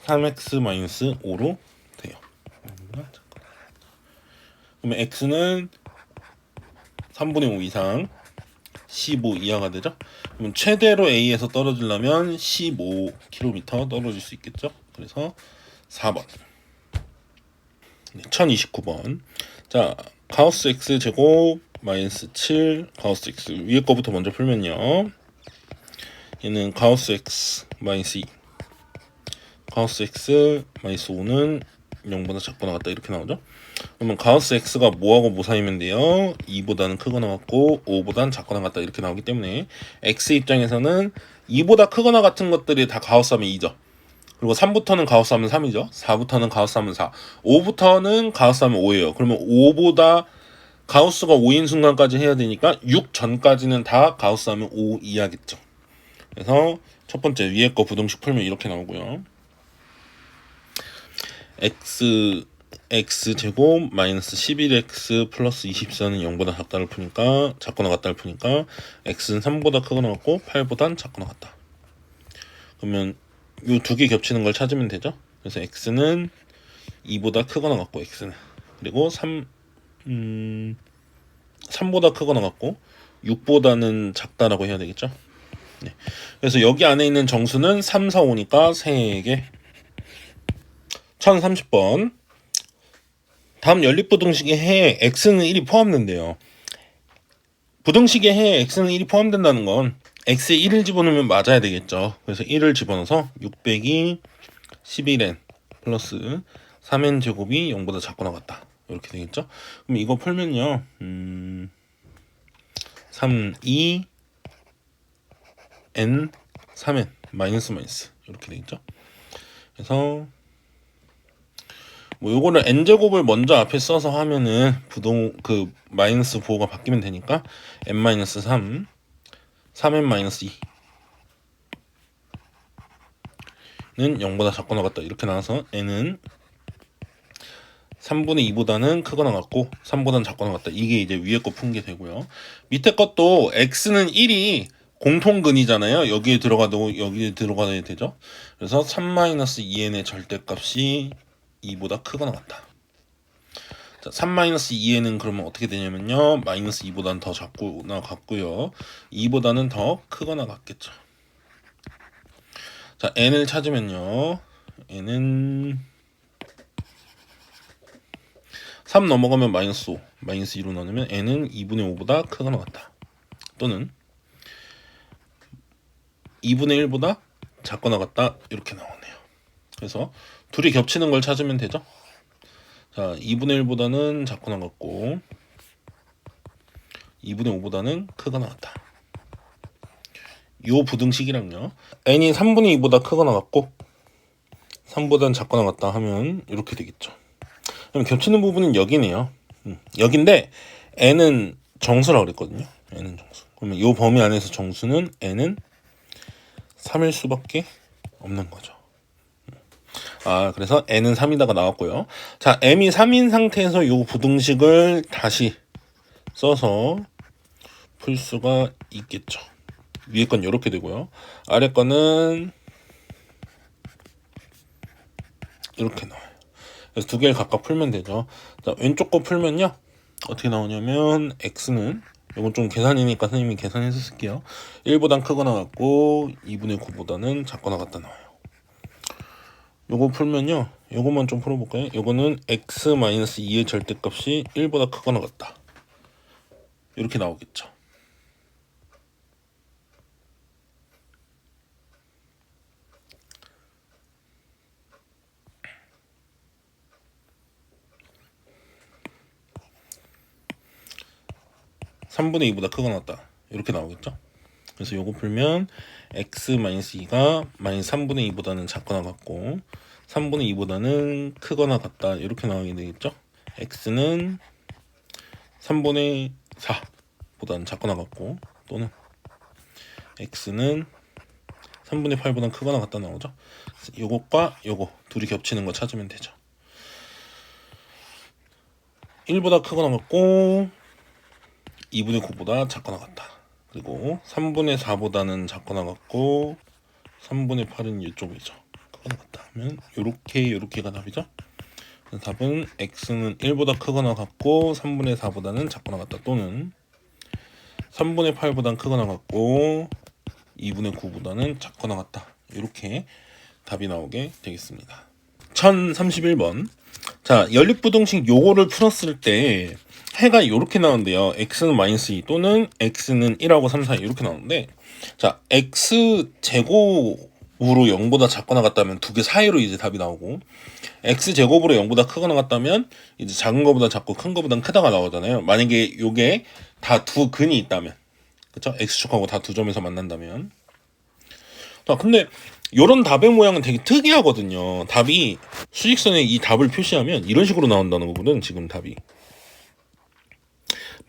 3x 마이너스 5로 돼요. 그러면 x는 3분의 5 이상 15 이하가 되죠. 그럼 최대로 A에서 떨어지려면 15km 떨어질 수 있겠죠. 그래서 4번. 네, 1029번. 자, 가우스 x 제곱 마이너스 7 가우스 x 위에 거부터 먼저 풀면요. 얘는 가우스 x 마이너스 2 가우스 x 마이너스 5는 0보다 작거나 같다 이렇게 나오죠. 그러면 가우스 x가 뭐하고 뭐 사이면 돼요? 2보다는 크거나 같고 5보다는 작거나 같다 이렇게 나오기 때문에 x 입장에서는 2보다 크거나 같은 것들이 다 가우스 하면 2죠. 그리고 3부터는 가우스 하면 3이죠. 4부터는 가우스 하면 4. 5부터는 가우스 하면 5예요. 그러면 5보다 가우스가 5인 순간까지 해야 되니까 6 전까지는 다 가우스 하면 5 이하겠죠. 그래서 첫 번째 위에 거 부등식 풀면 이렇게 나오고요. x 제곱 마이너스 11x 플러스 24는 0보다 작다를 푸니까 작거나 같다를 푸니까 x는 3보다 크거나 같고 8보단 작거나 같다. 그러면 이 두 개 겹치는 걸 찾으면 되죠. 그래서 x는 2보다 크거나 같고 x는 그리고 3보다 크거나 같고 6보다는 작다라고 해야 되겠죠. 네. 그래서 여기 안에 있는 정수는 3, 4, 5니까 3개. 1030번. 다음 연립부등식의 해에 x는 1이 포함된대요. 부등식의 해에 x는 1이 포함된다는 건 x에 1을 집어넣으면 맞아야 되겠죠. 그래서 1을 집어넣어서 6 빼기 11n 플러스 3n 제곱이 0보다 작거나 같다. 이렇게 되겠죠. 그럼 이거 풀면요. 3, 2 n 3n 마이너스 이렇게 되겠죠. 그래서 뭐 요거를 n제곱을 먼저 앞에 써서 하면은 그 마이너스 부호가 바뀌면 되니까 n-3 3n-2는 0보다 작거나 같다 이렇게 나와서 n은 3분의 2보다는 크거나 같고 3보다는 작거나 같다. 이게 이제 위에 거 푼 게 되고요. 밑에 것도 x는 1이 공통근이잖아요. 여기에 들어가야 되죠. 그래서 3-2n의 절대값이 2보다 크거나 같다. 자, 3-2n은 그러면 어떻게 되냐면요. 마이너스 2보다는 더 작거나 같고요. 2보다는 더 크거나 같겠죠. 자, n을 찾으면요. n은 3 넘어가면 마이너스 5, 마이너스 2로 나누면 n은 2분의 5보다 크거나 같다. 또는 2분의 1보다 작거나 같다. 이렇게 나오네요. 그래서 둘이 겹치는 걸 찾으면 되죠. 자, 2분의 1보다는 작거나 같고 2분의 5보다는 크거나 같다. 요 부등식이랑요. n이 3분의 2보다 크거나 같고 3보다는 작거나 같다 하면 이렇게 되겠죠. 그럼 겹치는 부분은 여기네요. 여긴데 n은 정수라고 그랬거든요. n은 정수. 그러면 요 범위 안에서 정수는 n은 3일 수밖에 없는 거죠. 그래서 n은 3이다가 나왔고요. 자, m이 3인 상태에서 요 부등식을 다시 써서 풀 수가 있겠죠. 위에 건 이렇게 되고요. 아래 거는 이렇게 나와요. 그래서 두 개를 각각 풀면 되죠. 자, 왼쪽 거 풀면요. 어떻게 나오냐면 x는 이건 좀 계산이니까 선생님이 계산해서 쓸게요. 1보단 크거나 같고 2분의 9보다는 작거나 같다 나와요. 요거 풀면요. 요거만 좀 풀어볼까요? 요거는 x-2의 절대값이 1보다 크거나 같다. 이렇게 나오겠죠. (3분의 2보다 크거나 같다) 이렇게 나오겠죠. 그래서 요거 풀면 x-2가 -3분의 2보다는 작거나 같고 3분의 2보다는 크거나 같다 이렇게 나오게 되겠죠. x는 3분의 4보다는 작거나 같고 또는 x는 3분의 8보다는 크거나 같다 나오죠. 요것과 요거 둘이 겹치는 거 찾으면 되죠. 1보다 크거나 같고 2분의 9보다 작거나 같다. 그리고 3분의 4보다는 작거나 같고 3분의 8은 이쪽이죠. 크거나 같다 하면 요렇게가 답이죠. 답은 x는 1보다 크거나 같고 3분의 4보다는 작거나 같다. 또는 3분의 8보단 크거나 같고 2분의 9보다는 작거나 같다. 이렇게 답이 나오게 되겠습니다. 1031번. 자, 연립부등식 요거를 풀었을 때 해가 이렇게 나오는데요. x는 -2 또는 x는 1하고 3 사이 이렇게 나오는데, 자, x 제곱으로 0보다 작거나 같다면 두 개 사이로 이제 답이 나오고, x 제곱으로 0보다 크거나 같다면 이제 작은 거보다 작고 큰 거보다 크다가 나오잖아요. 만약에 요게 다 두 근이 있다면, 그쵸? x축하고 다 두 점에서 만난다면. 자, 근데 요런 답의 모양은 되게 특이하거든요. 답이 수직선에 이 답을 표시하면 이런 식으로 나온다는 거거든. 지금 답이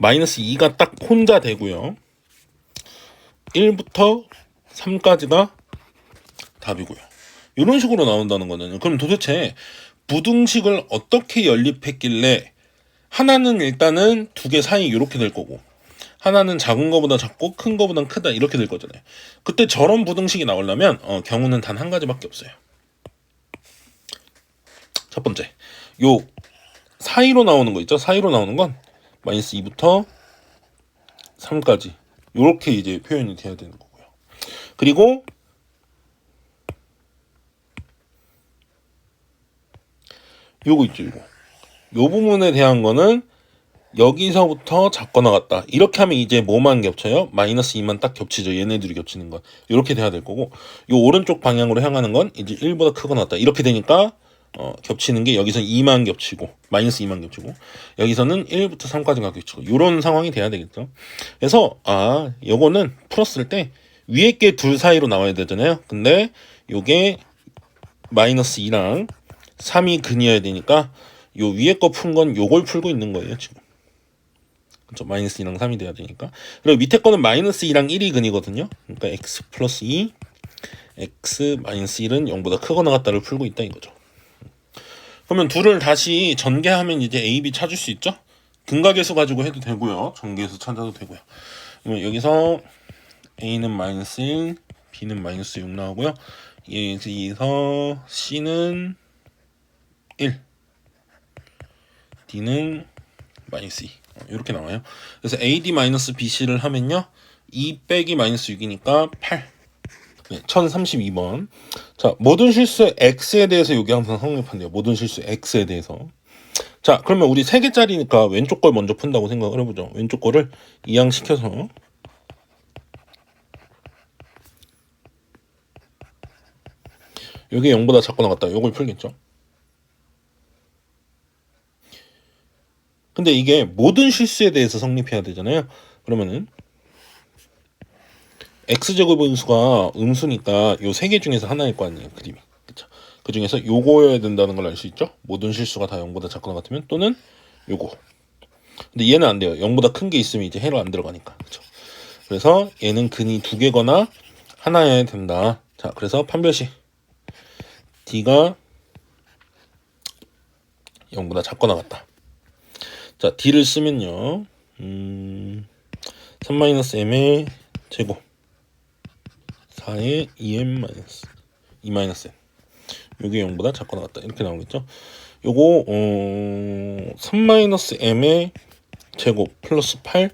-2가 딱 혼자 되고요, 1부터 3까지가 답이고요. 이런 식으로 나온다는 거는, 그럼 도대체 부등식을 어떻게 연립했길래 하나는 일단은 두 개 사이 이렇게 될 거고, 하나는 작은 거보다 작고 큰 거보다 크다 이렇게 될 거잖아요. 그때 저런 부등식이 나오려면 경우는 단 한 가지밖에 없어요. 첫 번째, 요 사이로 나오는 거 있죠? 사이로 나오는 건 -2부터 3까지 요렇게 이제 표현이 돼야 되는 거고요. 그리고 요거 있죠, 요거. 요 부분에 대한 거는 여기서부터 작거나 같다. 이렇게 하면 이제 뭐만 겹쳐요? -2만 딱 겹치죠. 얘네들이 겹치는 건. 이렇게 돼야 될 거고, 요 오른쪽 방향으로 향하는 건 이제 1보다 크거나 같다. 이렇게 되니까 겹치는 게 여기서 2만 겹치고 -2만 겹치고, 여기서는 1부터 3까지가 겹치고, 요런 상황이 돼야 되겠죠. 그래서 요거는 풀었을 때 위에 게 둘 사이로 나와야 되잖아요. 근데 요게 -2랑 3이 근이어야 되니까 요 위에 거 푼 건 요걸 풀고 있는 거예요, 지금. 그렇죠? -2랑 3이 돼야 되니까. 그리고 밑에 거는 -2랑 1이 근이거든요. 그러니까 x 플러스 2, x 마이너스 1은 0보다 크거나 같다를 풀고 있다 이거죠. 그러면 둘을 다시 전개하면 이제 a, b 찾을 수 있죠? 근각계수 가지고 해도 되고요, 전개수 찾아도 되고요. 그러면 여기서 a는 -1, b는 -6 나오고요. 여기서 c는 1, d는 -2 이렇게 나와요. 그래서 AD-BC를 하면요, 2 빼기 -6이니까 8. 네, 1032번. 자, 모든 실수 X에 대해서 여기 항상 성립한대요. 모든 실수 X에 대해서. 자, 그러면 우리 3개짜리니까 왼쪽 걸 먼저 푼다고 생각을 해보죠. 왼쪽 거를 이항시켜서 여기 0보다 작거나 같다. 요걸 풀겠죠. 근데 이게 모든 실수에 대해서 성립해야 되잖아요. 그러면은 x제곱의 수가 음수니까 요 3개 중에서 하나일 거 아니에요, 그림이. 그쵸? 그 중에서 요거여야 된다는 걸 알 수 있죠. 모든 실수가 다 0보다 작거나 같으면, 또는 요거. 근데 얘는 안 돼요. 0보다 큰 게 있으면 이제 해로 안 들어가니까. 그쵸? 그래서 얘는 근이 2개거나 하나여야 된다. 자, 그래서 판별식 d가 0보다 작거나 같다. 자, d를 쓰면요, 3-m의 제곱 4의 2m 마이너스 2-n, 요게 0보다 작거나 같다 이렇게 나오겠죠. 요거 3-m의 제곱 플러스 8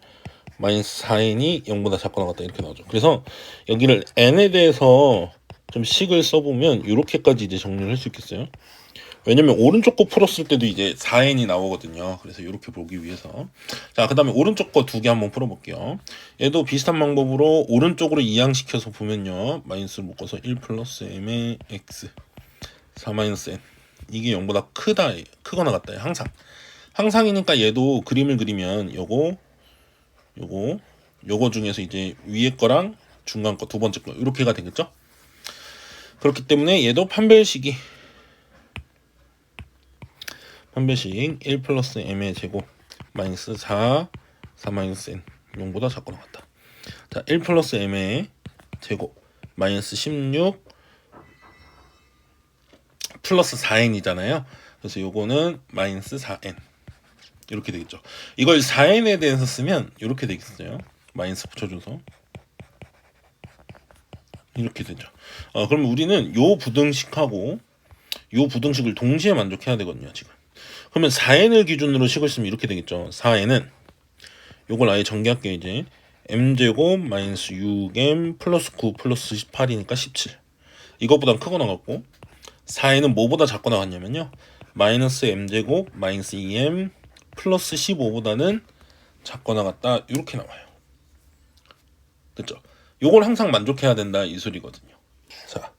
마이너스 4n이 0보다 작거나 같다 이렇게 나오죠. 그래서 여기를 n에 대해서 좀 식을 써보면 이렇게까지 이제 정리를 할 수 있겠어요. 왜냐면 오른쪽 거 풀었을 때도 이제 4n이 나오거든요. 그래서 이렇게 보기 위해서. 자, 그 다음에 오른쪽 거 두 개 한번 풀어볼게요. 얘도 비슷한 방법으로 오른쪽으로 이항시켜서 보면요, 마이너스를 묶어서 1 플러스 m의 x 4 마이너스 n, 이게 0보다 크거나 같다. 항상이니까 얘도 그림을 그리면 요거 중에서 이제 위에 거랑 중간 거, 두 번째 거 이렇게가 되겠죠. 그렇기 때문에 얘도 판별식 1 플러스 m의 제곱 마이너스 4 마이너스 n 0보다 작거나 같다. 자, 1 플러스 m의 제곱 마이너스 16 플러스 4n이잖아요. 그래서 요거는 마이너스 4n 이렇게 되겠죠. 이걸 4n에 대해서 쓰면 이렇게 되겠어요. 마이너스 붙여줘서 이렇게 되죠. 그럼 우리는 요 부등식하고 요 부등식을 동시에 만족해야 되거든요, 지금. 그러면 4n을 기준으로 식을 쓰면 이렇게 되겠죠. 4n은 요걸 아예 전개할게요. 이제 m제곱 마이너스 6m 플러스 9 플러스 18이니까 17. 이것보단 크고 나갔고 4n은 뭐보다 작고 나갔냐면요. 마이너스 m제곱 마이너스 2m 플러스 15보다는 작고 나갔다. 이렇게 나와요. 됐죠? 요걸 항상 만족해야 된다 이 소리거든요. 자,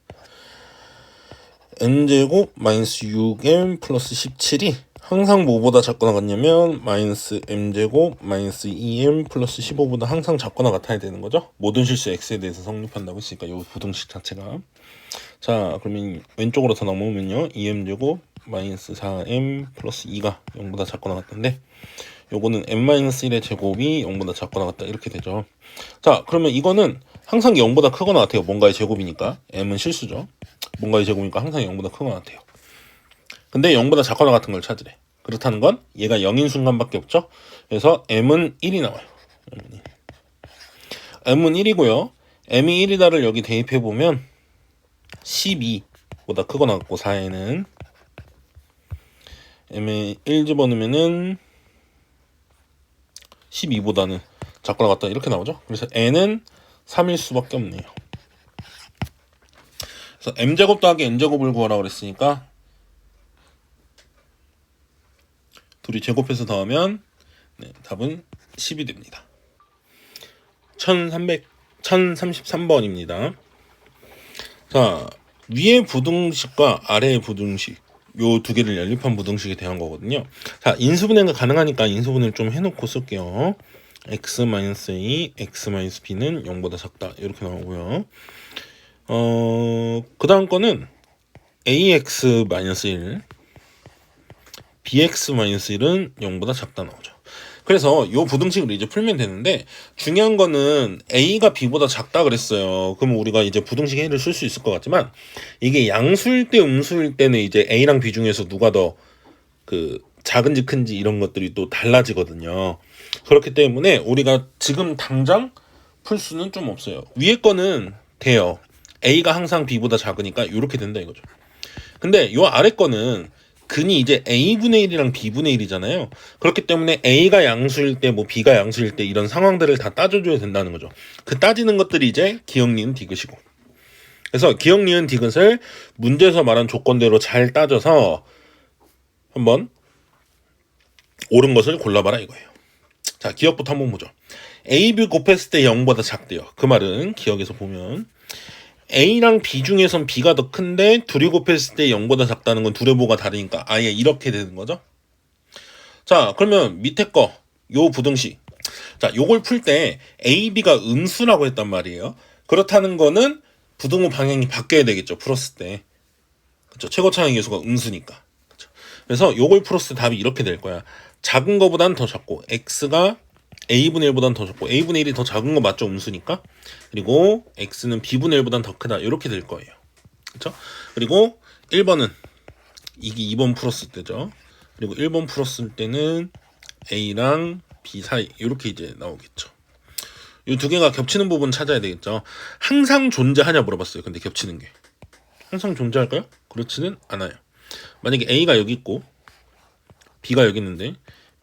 m제곱 마이너스 6m 플러스 17이 항상 뭐보다 작고 나갔냐면 마이너스 m제곱 마이너스 2m 플러스 15보다 항상 작거나 같아야 되는 거죠. 모든 실수 x에 대해서 성립한다고 했으니까 이 부등식 자체가. 자, 그러면 왼쪽으로 더 넘어오면요. 2m제곱 마이너스 4m 플러스 2가 0보다 작고 나갔던데 요거는 m-1의 제곱이 0보다 작고 나갔다 이렇게 되죠. 자, 그러면 이거는 항상 0보다 크거나 같아요. 뭔가의 제곱이니까. m은 실수죠. 뭔가의 제곱이니까 항상 0보다 크거나 같아요. 근데 0보다 작거나 같은 걸 찾으래. 그렇다는 건 얘가 0인 순간밖에 없죠. 그래서 m은 1이 나와요. m은 1이고요. m이 1이다를 여기 대입해보면 12보다 크거나 같고 4에는 m에 1 집어넣으면은 12보다는 작거나 같다 이렇게 나오죠. 그래서 n은 3일 수밖에 없네요. 그래서 m제곱 더하기 n제곱을 구하라고 그랬으니까 둘이 제곱해서 더하면 답은 10이 됩니다. 1033번입니다. 자, 위의 부등식과 아래의 부등식 요 두 개를 연립한 부등식에 대한 거거든요. 자, 인수분해가 가능하니까 인수분해를 좀 해놓고 쓸게요. x-a, x-b는 0보다 작다 이렇게 나오고요. 그 다음 거는 ax-1 bx-1은 0보다 작다 나오죠. 그래서 이 부등식을 이제 풀면 되는데 중요한 거는 a가 b보다 작다 그랬어요. 그럼 우리가 이제 부등식 a를 쓸 수 있을 것 같지만 이게 양수일 때 음수일 때는 이제 a랑 b 중에서 누가 더 그 작은지 큰지 이런 것들이 또 달라지거든요. 그렇기 때문에 우리가 지금 당장 풀 수는 좀 없어요. 위에 거는 돼요. a가 항상 b보다 작으니까 이렇게 된다 이거죠. 근데 요 아래 거는 근이 이제 a분의 1이랑 b분의 1이잖아요. 그렇기 때문에 a가 양수일 때 뭐 b가 양수일 때 이런 상황들을 다 따져줘야 된다는 거죠. 그 따지는 것들이 이제 기억, 니은, 디귿이고. 그래서 기억, 니은, 디귿을 문제에서 말한 조건대로 잘 따져서 한번 옳은 것을 골라봐라 이거예요. 자, 기억부터 한번 보죠. a, b 곱했을 때 0보다 작대요. 그 말은 기억에서 보면 a랑 b 중에선 b가 더 큰데 둘이 곱했을 때 0보다 작다는 건 둘의 뭐가 다르니까 아예 이렇게 되는 거죠. 자, 그러면 밑에 거 요 부등식. 자, 요걸 풀 때 a, b가 음수라고 했단 말이에요. 그렇다는 거는 부등호 방향이 바뀌어야 되겠죠. 풀었을 때. 그렇죠. 최고차항의 계수가 음수니까. 그렇죠. 그래서 요걸 풀었을 때 답이 이렇게 될 거야. 작은 거보단 더 작고 x가 a분의 1보단 더 작고 a분의 1이 더 작은 거 맞죠? 음수니까. 그리고 x는 b분의 1보단 더 크다. 이렇게 될 거예요. 그렇죠? 그리고 1번은 이게 2번 풀었을 때죠. 그리고 1번 풀었을 때는 a랑 b 사이 이렇게 이제 나오겠죠. 이 두 개가 겹치는 부분 찾아야 되겠죠. 항상 존재하냐 물어봤어요. 근데 겹치는 게 항상 존재할까요? 그렇지는 않아요. 만약에 a가 여기 있고 b가 여기 있는데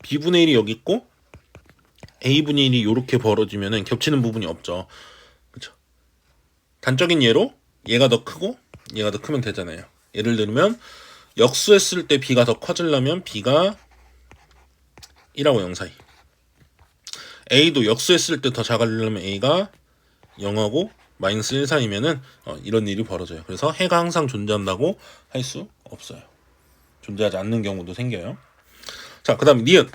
b분의 1이 여기 있고 a분의 1이 이렇게 벌어지면은 겹치는 부분이 없죠. 그렇죠? 단적인 예로 얘가 더 크고 얘가 더 크면 되잖아요. 예를 들면 역수했을 때 b가 더 커지려면 b가 1하고 0 사이. a도 역수했을 때 더 작으려면 a가 0하고 마이너스 1 사이면은 이런 일이 벌어져요. 그래서 해가 항상 존재한다고 할 수 없어요. 존재하지 않는 경우도 생겨요. 자, 그 다음 니은.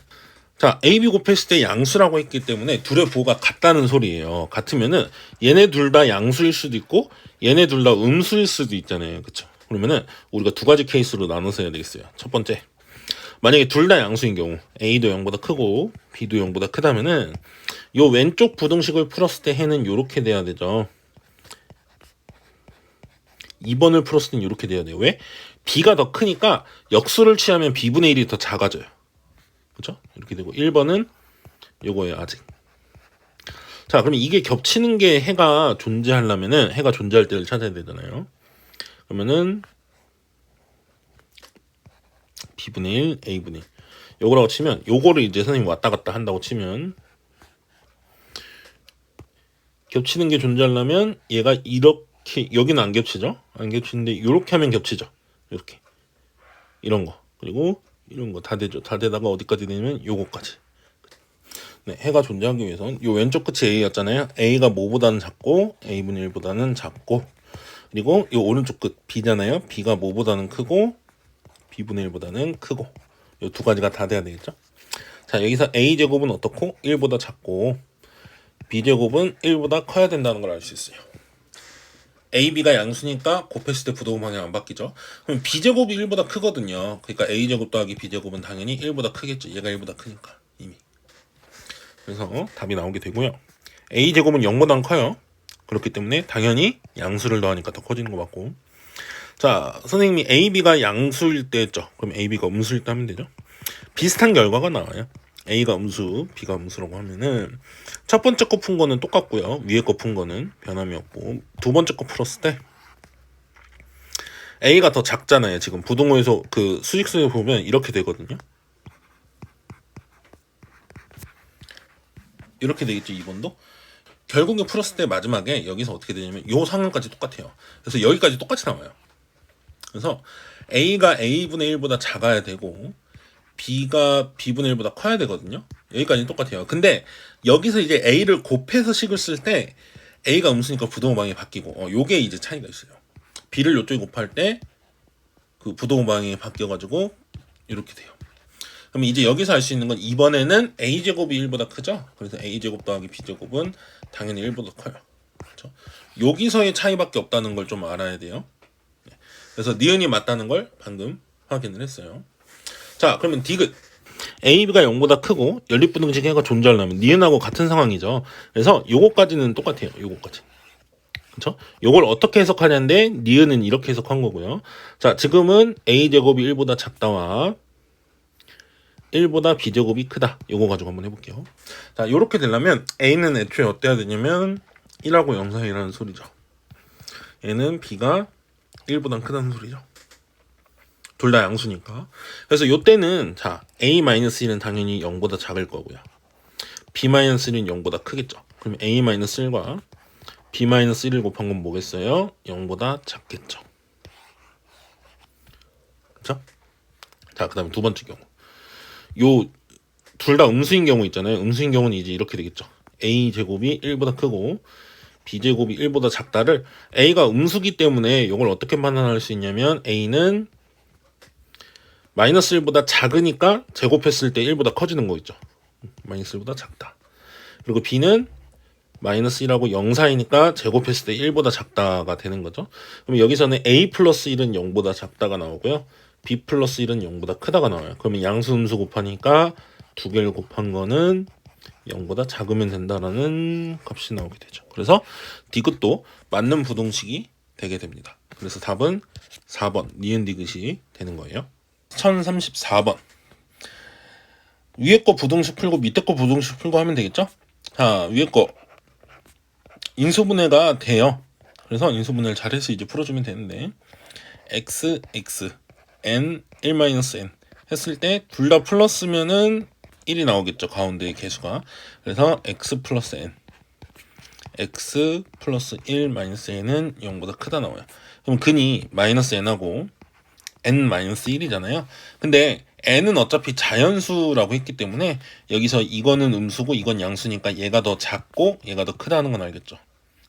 자, a, b 곱했을 때 양수라고 했기 때문에 둘의 부호가 같다는 소리예요. 같으면은 얘네 둘 다 양수일 수도 있고 얘네 둘 다 음수일 수도 있잖아요. 그쵸? 그러면은 우리가 두 가지 케이스로 나눠서 해야 되겠어요. 첫 번째, 만약에 둘 다 양수인 경우 a도 0보다 크고 b도 0보다 크다면은 요 왼쪽 부등식을 풀었을 때 해는 요렇게 돼야 되죠. 2번을 풀었을 때는 요렇게 돼야 돼요. 왜? b가 더 크니까 역수를 취하면 b분의 1이 더 작아져요. 그렇죠? 이렇게 되고 1번은 요거예요. 아직. 자, 그러면 이게 겹치는 게 해가 존재하려면은 해가 존재할 때를 찾아야 되잖아요. 그러면은 b분의 1, a분의 1 요거라고 치면 요거를 이제 선생님이 왔다 갔다 한다고 치면 겹치는 게 존재하려면 얘가 이렇게 여기는 안 겹치죠? 안 겹치는데 이렇게 하면 겹치죠. 이렇게 이런 거 그리고 이런 거 다 되죠. 다 되다가 어디까지 되냐면 요거까지. 네, 해가 존재하기 위해서는 요 왼쪽 끝이 A였잖아요. A가 뭐보다는 작고 A분의 1보다는 작고 그리고 요 오른쪽 끝 B잖아요. B가 뭐보다는 크고 B분의 1보다는 크고 요 두 가지가 다 돼야 되겠죠. 자, 여기서 A제곱은 어떻고 1보다 작고 B제곱은 1보다 커야 된다는 걸 알 수 있어요. A, B가 양수니까 곱했을 때 부동호 방향 안 바뀌죠. 그럼 B제곱이 1보다 크거든요. 그러니까 A제곱 더하기 B제곱은 당연히 1보다 크겠죠. 얘가 1보다 크니까 이미. 그래서 답이 나오게 되고요. A제곱은 0보다는 커요. 그렇기 때문에 당연히 양수를 더하니까 더 커지는 거 맞고. 자, 선생님이 A, B가 양수일 때 했죠. 그럼 A, B가 음수일 때 하면 되죠. 비슷한 결과가 나와요. A가 음수, B가 음수라고 하면은 첫 번째 거 푼 거는 똑같고요. 위에 거 푼 거는 변함이 없고 두 번째 거 풀었을 때 A가 더 작잖아요. 지금 부동호에서 그 수직선에 보면 이렇게 되거든요. 이렇게 되겠죠. 2번도. 결국에 풀었을 때 마지막에 여기서 어떻게 되냐면 요 상황까지 똑같아요. 그래서 여기까지 똑같이 나와요. 그래서 A가 A분의 1보다 작아야 되고 B가 B분의 1보다 커야 되거든요. 여기까지는 똑같아요. 근데 여기서 이제 A를 곱해서 식을 쓸 때 A가 음수니까 부동호 방향이 바뀌고 요게 이제 차이가 있어요. B를 요쪽에 곱할 때 그 부동호 방향이 바뀌어가지고 이렇게 돼요. 그럼 이제 여기서 알 수 있는 건 이번에는 A제곱이 1보다 크죠? 그래서 A제곱 더하기 B제곱은 당연히 1보다 커요. 그렇죠? 여기서의 차이밖에 없다는 걸 좀 알아야 돼요. 그래서 니은이 맞다는 걸 방금 확인을 했어요. 자, 그러면 디귿. A, B가 0보다 크고 연립부등식 해가 존재하려면 니은하고 같은 상황이죠. 그래서 요거까지는 똑같아요. 요거까지. 그렇죠? 요걸 어떻게 해석하냐인데 니은은 이렇게 해석한 거고요. 자, 지금은 A제곱이 1보다 작다와 1보다 B제곱이 크다. 요거 가지고 한번 해볼게요. 자, 요렇게 되려면 A는 애초에 어때야 되냐면 1하고 0 사이라는 소리죠. 얘는 B가 1보다 크다는 소리죠. 둘 다 양수니까. 그래서 요때는 자 A-1은 당연히 0보다 작을 거고요. B-1은 0보다 크겠죠. 그럼 A-1과 B-1을 곱한 건 뭐겠어요? 0보다 작겠죠. 그렇죠? 자, 그 다음에 두 번째 경우. 요 둘 다 음수인 경우 있잖아요. 음수인 경우는 이제 이렇게 되겠죠. A제곱이 1보다 크고 B제곱이 1보다 작다를 A가 음수기 때문에 이걸 어떻게 판단할 수 있냐면 A는 마이너스 1보다 작으니까 제곱했을 때 1보다 커지는 거 있죠. 마이너스 1보다 작다. 그리고 B는 마이너스 1하고 0 사이니까 제곱했을 때 1보다 작다가 되는 거죠. 그럼 여기서는 A 플러스 1은 0보다 작다가 나오고요. B 플러스 1은 0보다 크다가 나와요. 그러면 양수 음수 곱하니까 두 개를 곱한 거는 0보다 작으면 된다라는 값이 나오게 되죠. 그래서 디귿도 맞는 부등식이 되게 됩니다. 그래서 답은 4번 니은 디귿이 되는 거예요. 1034번. 위에 거 부등식 풀고 밑에 거 부등식 풀고 하면 되겠죠? 자, 위에 거 인수분해가 돼요. 그래서 인수분해를 잘해서 이제 풀어주면 되는데 x, n, 1-n 했을 때 둘 다 플러스면은 1이 나오겠죠. 가운데의 개수가. 그래서 x 플러스 n x 플러스 1 마이너스 n은 0보다 크다 나와요. 그럼 근이 마이너스 n하고 n-1이잖아요. 근데 n은 어차피 자연수라고 했기 때문에 여기서 이거는 음수고 이건 양수니까 얘가 더 작고 얘가 더 크다는 건 알겠죠.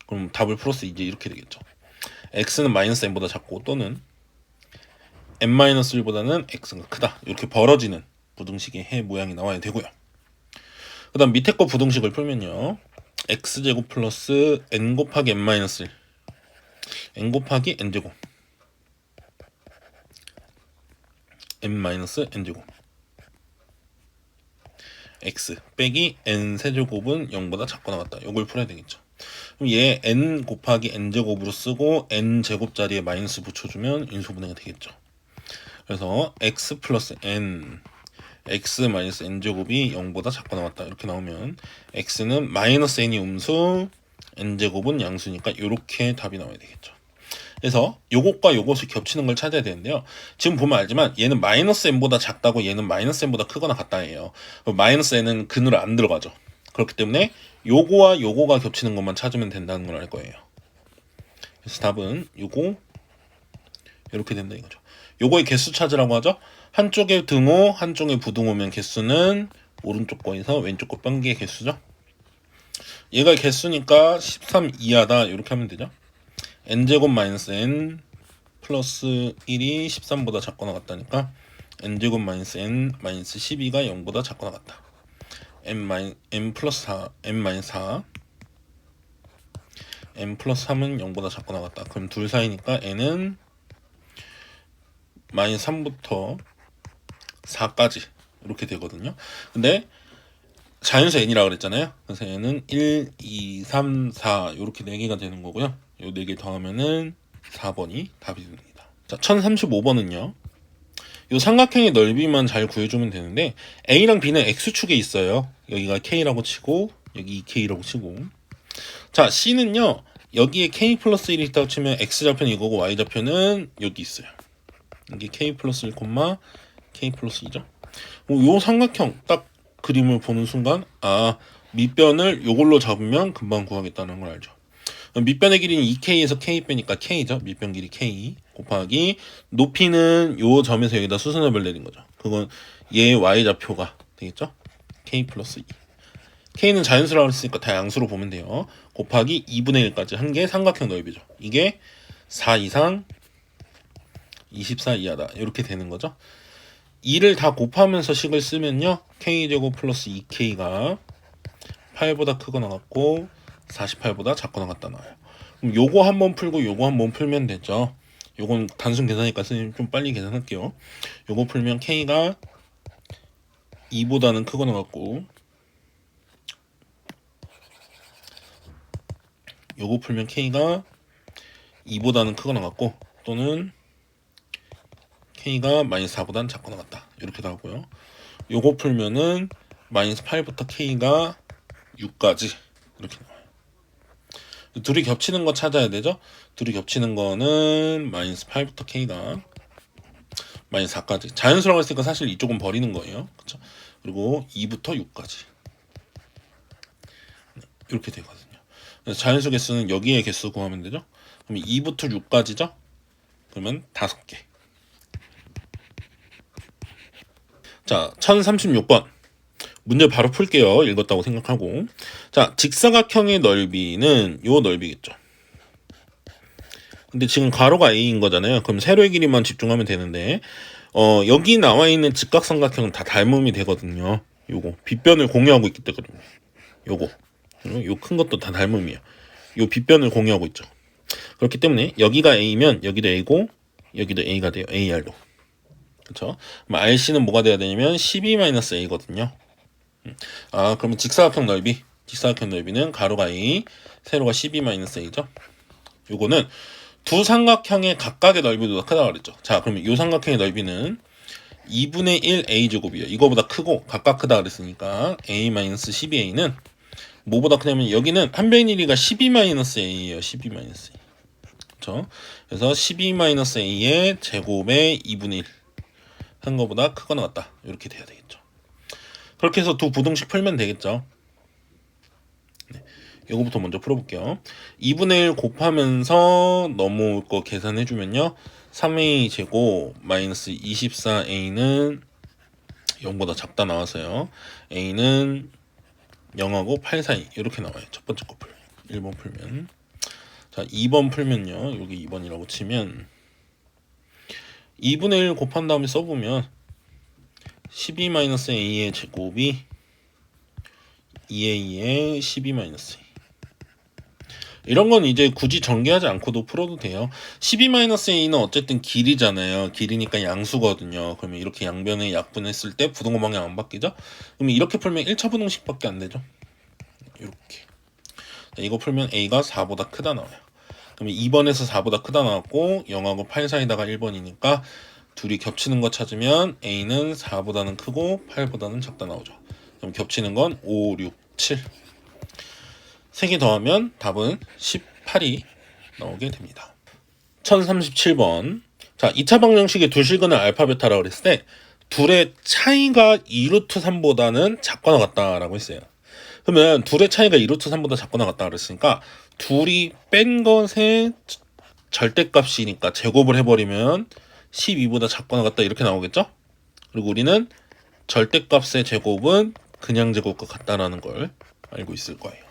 그럼 답을 풀어서 이제 이렇게 되겠죠. x는 마이너스 n보다 작고 또는 n-1보다는 x가 크다. 이렇게 벌어지는 부등식의 해 모양이 나와야 되고요. 그 다음 밑에 거 부등식을 풀면요. x제곱 플러스 n 곱하기 n-1 n 곱하기 n제곱 n-n제곱 x 빼기 n 세제곱은 0보다 작거나 같다. 이걸 풀어야 되겠죠. 그럼 얘 n 곱하기 n제곱으로 쓰고 n제곱 자리에 마이너스 붙여주면 인수분해가 되겠죠. 그래서 x 플러스 n x 마이너스 n제곱이 0보다 작거나 같다. 이렇게 나오면 x는 마이너스 n이 음수 n제곱은 양수니까 이렇게 답이 나와야 되겠죠. 그래서 요것과 요것이 겹치는 걸 찾아야 되는데요. 지금 보면 알지만 얘는 마이너스 n보다 작다고 얘는 마이너스 n보다 크거나 같다예요. 마이너스 n은 근으로 안 들어가죠. 그렇기 때문에 요거와 요거가 겹치는 것만 찾으면 된다는 걸 알 거예요. 그래서 답은 요거 이렇게 된다 이거죠. 요거의 개수 찾으라고 하죠. 한쪽에 등호, 한쪽에 부등호면 개수는 오른쪽 거에서 왼쪽 거 뺀 게 개수죠. 얘가 개수니까 13 이하다 이렇게 하면 되죠. n제곱 마이너스 n 플러스 1이 13보다 작거나 같다니까 n제곱 마이너스 n 마이너스 12가 0보다 작거나 같다. n 플러스 4, n 마이너스 4 n 플러스 3은 0보다 작거나 같다. 그럼 둘 사이니까 n은 마이너스 3부터 4까지 이렇게 되거든요. 근데 자연수 n이라고 그랬잖아요. 그래서 n은 1, 2, 3, 4 이렇게 4개가 되는 거고요. 요 4개 더하면은 4번이 답이 됩니다. 자, 1035번은요. 요 삼각형의 넓이만 잘 구해주면 되는데 A랑 B는 X축에 있어요. 여기가 K라고 치고 여기 2K라고 치고 자 C는요. 여기에 K 플러스 1이 있다고 치면 X좌표는 이거고 Y좌표는 여기 있어요. 이게 K 플러스 1, K 플러스 2죠. 요 삼각형 딱 그림을 보는 순간 밑변을 요걸로 잡으면 금방 구하겠다는 걸 알죠. 밑변의 길이는 2K에서 K 빼니까 K죠. 밑변 길이 K 곱하기 높이는 요 점에서 여기다 수선협을 내린 거죠. 그건 얘 Y좌표가 되겠죠. K 플러스 2 K는 자연수라고 했으니까 다 양수로 보면 돼요. 곱하기 2분의 1까지 한 게 삼각형 넓이죠. 이게 4 이상 24 이하다 이렇게 되는 거죠. 2를 다 곱하면서 식을 쓰면요. K제곱 플러스 2K가 8보다 크거나 같고 48보다 작거나 같다 나와요. 그럼 요거 한번 풀고 요거 한번 풀면 되죠. 요건 단순 계산이니까 선생님 좀 빨리 계산할게요. 요거 풀면 K가 2보다는 크거나 같고 요거 풀면 K가 2보다는 크거나 같고 또는 K가 마이너스 4보다는 작거나 같다 이렇게 나오고요. 요거 풀면은 마이너스 8부터 K가 6까지 이렇게 나와요. 둘이 겹치는 거 찾아야 되죠. 둘이 겹치는 거는 마이너스 8부터 K가 마이너스 4까지 자연수라고 했으니까 사실 이쪽은 버리는 거예요. 그렇죠? 그리고 2부터 6까지 이렇게 되거든요. 그래서 자연수 개수는 여기에 개수 구하면 되죠. 그럼 2부터 6까지죠. 그러면 5개. 자, 1036번. 문제 바로 풀게요. 읽었다고 생각하고. 자, 직사각형의 넓이는 요 넓이겠죠. 근데 지금 가로가 A인 거잖아요. 그럼 세로의 길이만 집중하면 되는데 여기 나와 있는 직각삼각형은 다 닮음이 되거든요. 요거 빗변을 공유하고 있기 때문에 요거 요 큰 것도 다 닮음이에요. 요 빗변을 공유하고 있죠. 그렇기 때문에 여기가 A면 여기도 A고 여기도 A가 돼요. AR로. 그렇죠? RC는 뭐가 돼야 되냐면 12-A거든요. 그러면 직사각형 넓이는 가로가 A, 세로가 12-A죠. 요거는 두 삼각형의 각각의 넓이보다 크다고 그랬죠. 자, 그러면 요 삼각형의 넓이는 2분의 1 A제곱이에요. 이거보다 크고 각각 크다 그랬으니까 A-12A는 뭐보다 크냐면 여기는 한 변의 길이가 12-A예요. 12-A. 그렇죠? 그래서 12-A의 제곱의 2분의 1 한 거보다 크거나 같다. 이렇게 돼야 되겠죠. 그렇게 해서 두 부등식 풀면 되겠죠. 네, 이거부터 먼저 풀어볼게요. 2분의 1 곱하면서 넘어올 거 계산해주면요. 3A 제곱 마이너스 24A는 0보다 작다 나와서요. A는 0하고 8 사이 이렇게 나와요. 첫 번째 거 풀면 1번 풀면 자 2번 풀면요. 여기 2번이라고 치면 2분의 1 곱한 다음에 써보면 12-A의 제곱이 2A의 12-A 이런 건 이제 굳이 전개하지 않고도 풀어도 돼요. 12-A는 어쨌든 길이잖아요. 길이니까 양수거든요. 그러면 이렇게 양변에 약분했을 때 부등호 방향 안 바뀌죠? 그러면 이렇게 풀면 1차 부등식밖에 안 되죠. 이렇게 이거 풀면 A가 4보다 크다 나와요. 그러면 2번에서 4보다 크다 나왔고 0하고 8 사이다가 1번이니까 둘이 겹치는 거 찾으면 A는 4보다는 크고 8보다는 작다 나오죠. 그럼 겹치는 건 5, 6, 7 3개 더하면 답은 18이 나오게 됩니다. 1037번 자 2차 방정식의 두 실근을 알파 베타라고 그랬을 때 둘의 차이가 2루트 3보다는 작거나 같다라고 했어요. 그러면 둘의 차이가 2루트 3보다 작거나 같다 그랬으니까 둘이 뺀 것의 절대값이니까 제곱을 해버리면 12보다 작거나 같다 이렇게 나오겠죠? 그리고 우리는 절대값의 제곱은 그냥 제곱과 같다라는 걸 알고 있을 거예요.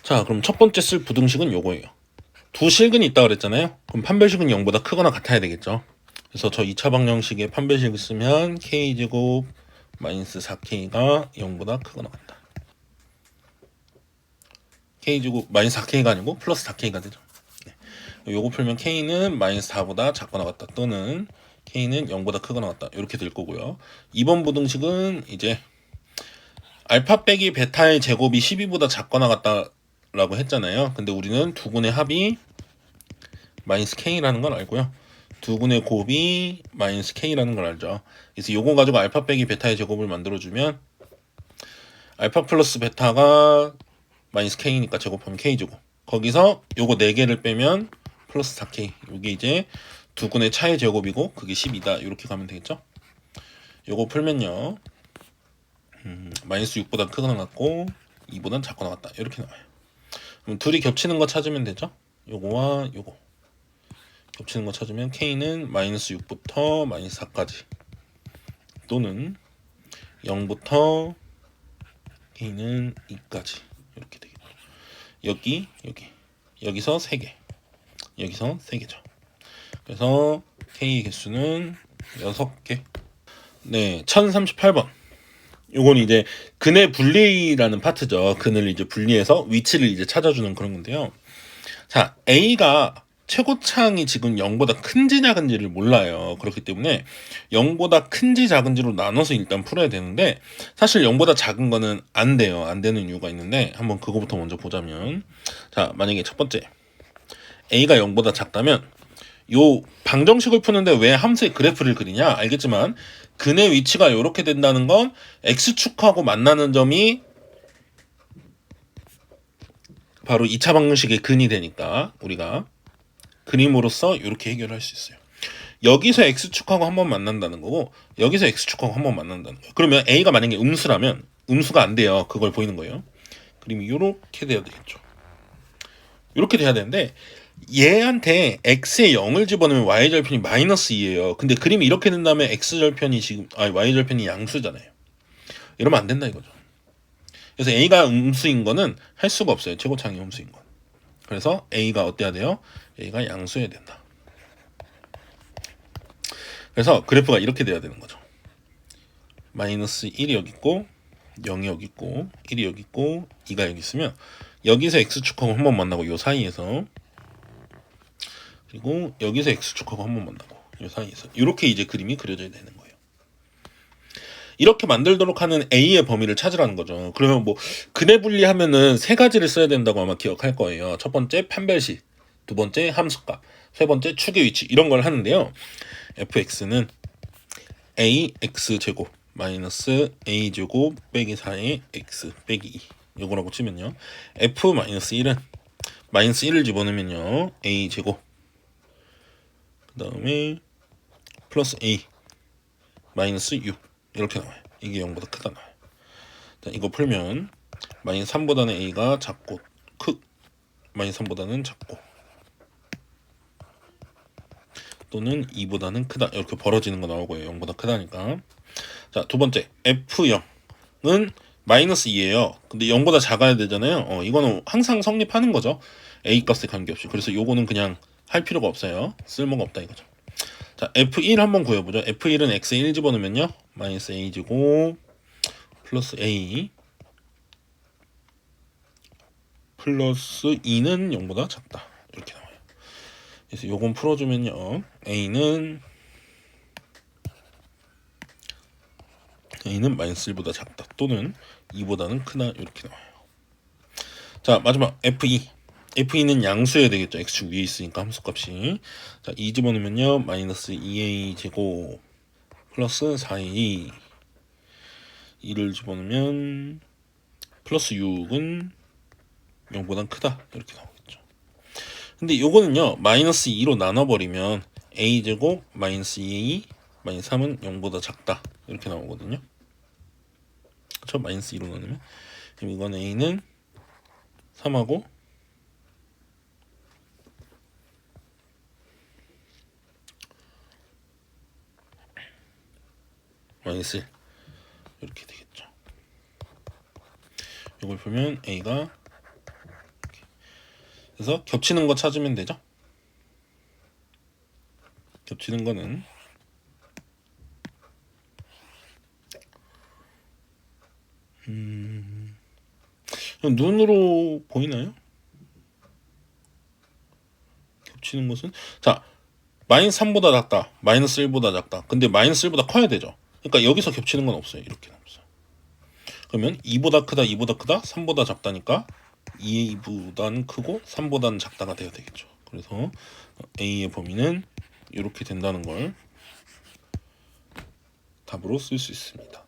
자, 그럼 첫 번째 쓸 부등식은 요거예요. 두 실근이 있다 그랬잖아요. 그럼 판별식은 0보다 크거나 같아야 되겠죠. 그래서 저 2차 방정식에 판별식을 쓰면 k제곱 마이너스 4k가 0보다 크거나 같다. k제곱 마이너스 4k가 아니고 플러스 4k가 되죠. 네. 요거 풀면 k는 마이너스 4보다 작거나 같다 또는 k는 0보다 크거나 같다 이렇게 될 거고요. 2번 부등식은 이제 알파 빼기 베타의 제곱이 12보다 작거나 같다라고 했잖아요. 근데 우리는 두근의 합이 마이너스 k라는 걸 알고요. 두근의 곱이 마이너스 k라는 걸 알죠. 그래서 요거 가지고 알파 빼기 베타의 제곱을 만들어주면 알파 플러스 베타가 마이너스 k니까 제곱하면 k제곱. 거기서 요거 4개를 빼면 플러스 4k. 요게 이제 두근의 차의 제곱이고 그게 10이다. 이렇게 가면 되겠죠. 요거 풀면요. 마이너스 6보다 크거나 같고 2보다 작거나 같다. 이렇게 나와요. 그럼 둘이 겹치는 거 찾으면 되죠. 요거와 요거. 겹치는 거 찾으면 k는 마이너스 6부터 마이너스 4까지 또는 0부터 k는 2까지 이렇게 되겠죠. 여기서 3개 여기서 3개죠. 그래서 k의 개수는 6개. 네, 1038번. 요건 이제 근의 분리라는 파트죠. 근을 이제 분리해서 위치를 이제 찾아주는 그런 건데요. 자, A가 최고창이 지금 0보다 큰지 작은지를 몰라요. 그렇기 때문에 0보다 큰지 작은지로 나눠서 일단 풀어야 되는데 사실 0보다 작은 거는 안 돼요. 안 되는 이유가 있는데 한번 그거부터 먼저 보자면 자, 만약에 첫 번째 A가 0보다 작다면 요 방정식을 푸는데 왜 함수의 그래프를 그리냐? 알겠지만 근의 위치가 이렇게 된다는 건 x축하고 만나는 점이 바로 2차 방정식의 근이 되니까 우리가 그림으로써 이렇게 해결할 수 있어요. 여기서 x축하고 한번 만난다는 거고 여기서 x축하고 한번 만난다는 거예요. 그러면 a가 만약에 음수라면 음수가 안 돼요. 그걸 보이는 거예요. 그림이 이렇게 돼야 되겠죠. 이렇게 돼야 되는데 얘한테 x에 0을 집어넣으면 y절편이 마이너스 2예요. 근데 그림이 이렇게 된다면 x절편이 지금 y절편이 양수잖아요. 이러면 안 된다 이거죠. 그래서 a가 음수인 거는 할 수가 없어요. 최고창이 음수인 건. 그래서 a가 어때야 돼요? a가 양수여야 된다. 그래서 그래프가 이렇게 돼야 되는 거죠. 마이너스 1이 여기 있고 0이 여기 있고 1이 여기 있고 2가 여기 있으면 여기서 x축하고 한번 만나고 요 사이에서 그리고 여기서 x축하고 한번 만나고 요 사이에서 이렇게 이제 그림이 그려져야 되는 거예요. 이렇게 만들도록 하는 A의 범위를 찾으라는 거죠. 그러면 뭐 근해 분리하면은 세 가지를 써야 된다고 아마 기억할 거예요. 첫 번째 판별식, 두 번째 함수값, 세 번째 축의 위치 이런 걸 하는데요. fx는 ax 제곱 마이너스 a 제곱 빼기 4의 x 빼기 2 요거라고 치면요. f-1은 마이너스 1을 집어넣으면요. a 제곱 그 다음에 플러스 a 마이너스 6 이렇게 나와요. 이게 0보다 크다 나와요. 자, 이거 풀면 마이너스 3보다는 a가 작고 마이너스 3보다는 작고 또는 2보다는 크다 이렇게 벌어지는 거 나오고요. 0보다 크다니까. 자, 두 번째 f0은 마이너스 2예요. 근데 0보다 작아야 되잖아요. 이거는 항상 성립하는 거죠. a 값에 관계없이. 그래서 요거는 그냥 할 필요가 없어요. 쓸모가 없다 이거죠. 자, f1 한번 구해보죠. f1은 x에 1 집어넣으면요. 마이너스 a제곱 플러스 a 플러스 2는 0보다 작다. 이렇게 나와요. 그래서 요건 풀어주면요. a는 마이너스 1보다 작다. 또는 2보다는 크다. 이렇게 나와요. 자, 마지막 f2. f2는 양수여야 되겠죠. x축 위에 있으니까 함수값이. 자, 2 집어넣으면요. 마이너스 2a 제곱 플러스 4a 2를 집어넣으면 플러스 6은 0보다 크다. 이렇게 나오겠죠. 근데 요거는요. 마이너스 2로 나눠버리면 a 제곱 마이너스 2a 마이너스 3은 0보다 작다. 이렇게 나오거든요. 그렇죠? 마이너스 2로 나누면 그럼 이건 A는 3하고 마이너스 1 이렇게 되겠죠. 이걸 보면 A가 이렇게. 그래서 겹치는 거 찾으면 되죠. 겹치는 거는 눈으로 보이나요? 겹치는 것은 자 마이너스 3보다 작다, 마이너스 1보다 작다. 근데 마이너스 1보다 커야 되죠. 그러니까 여기서 겹치는 건 없어요. 이렇게는 없어요. 그러면 2보다 크다, 2보다 크다, 3보다 작다니까 2보다는 크고 3보다는 작다가 돼야 되겠죠. 그래서 A의 범위는 이렇게 된다는 걸 답으로 쓸 수 있습니다.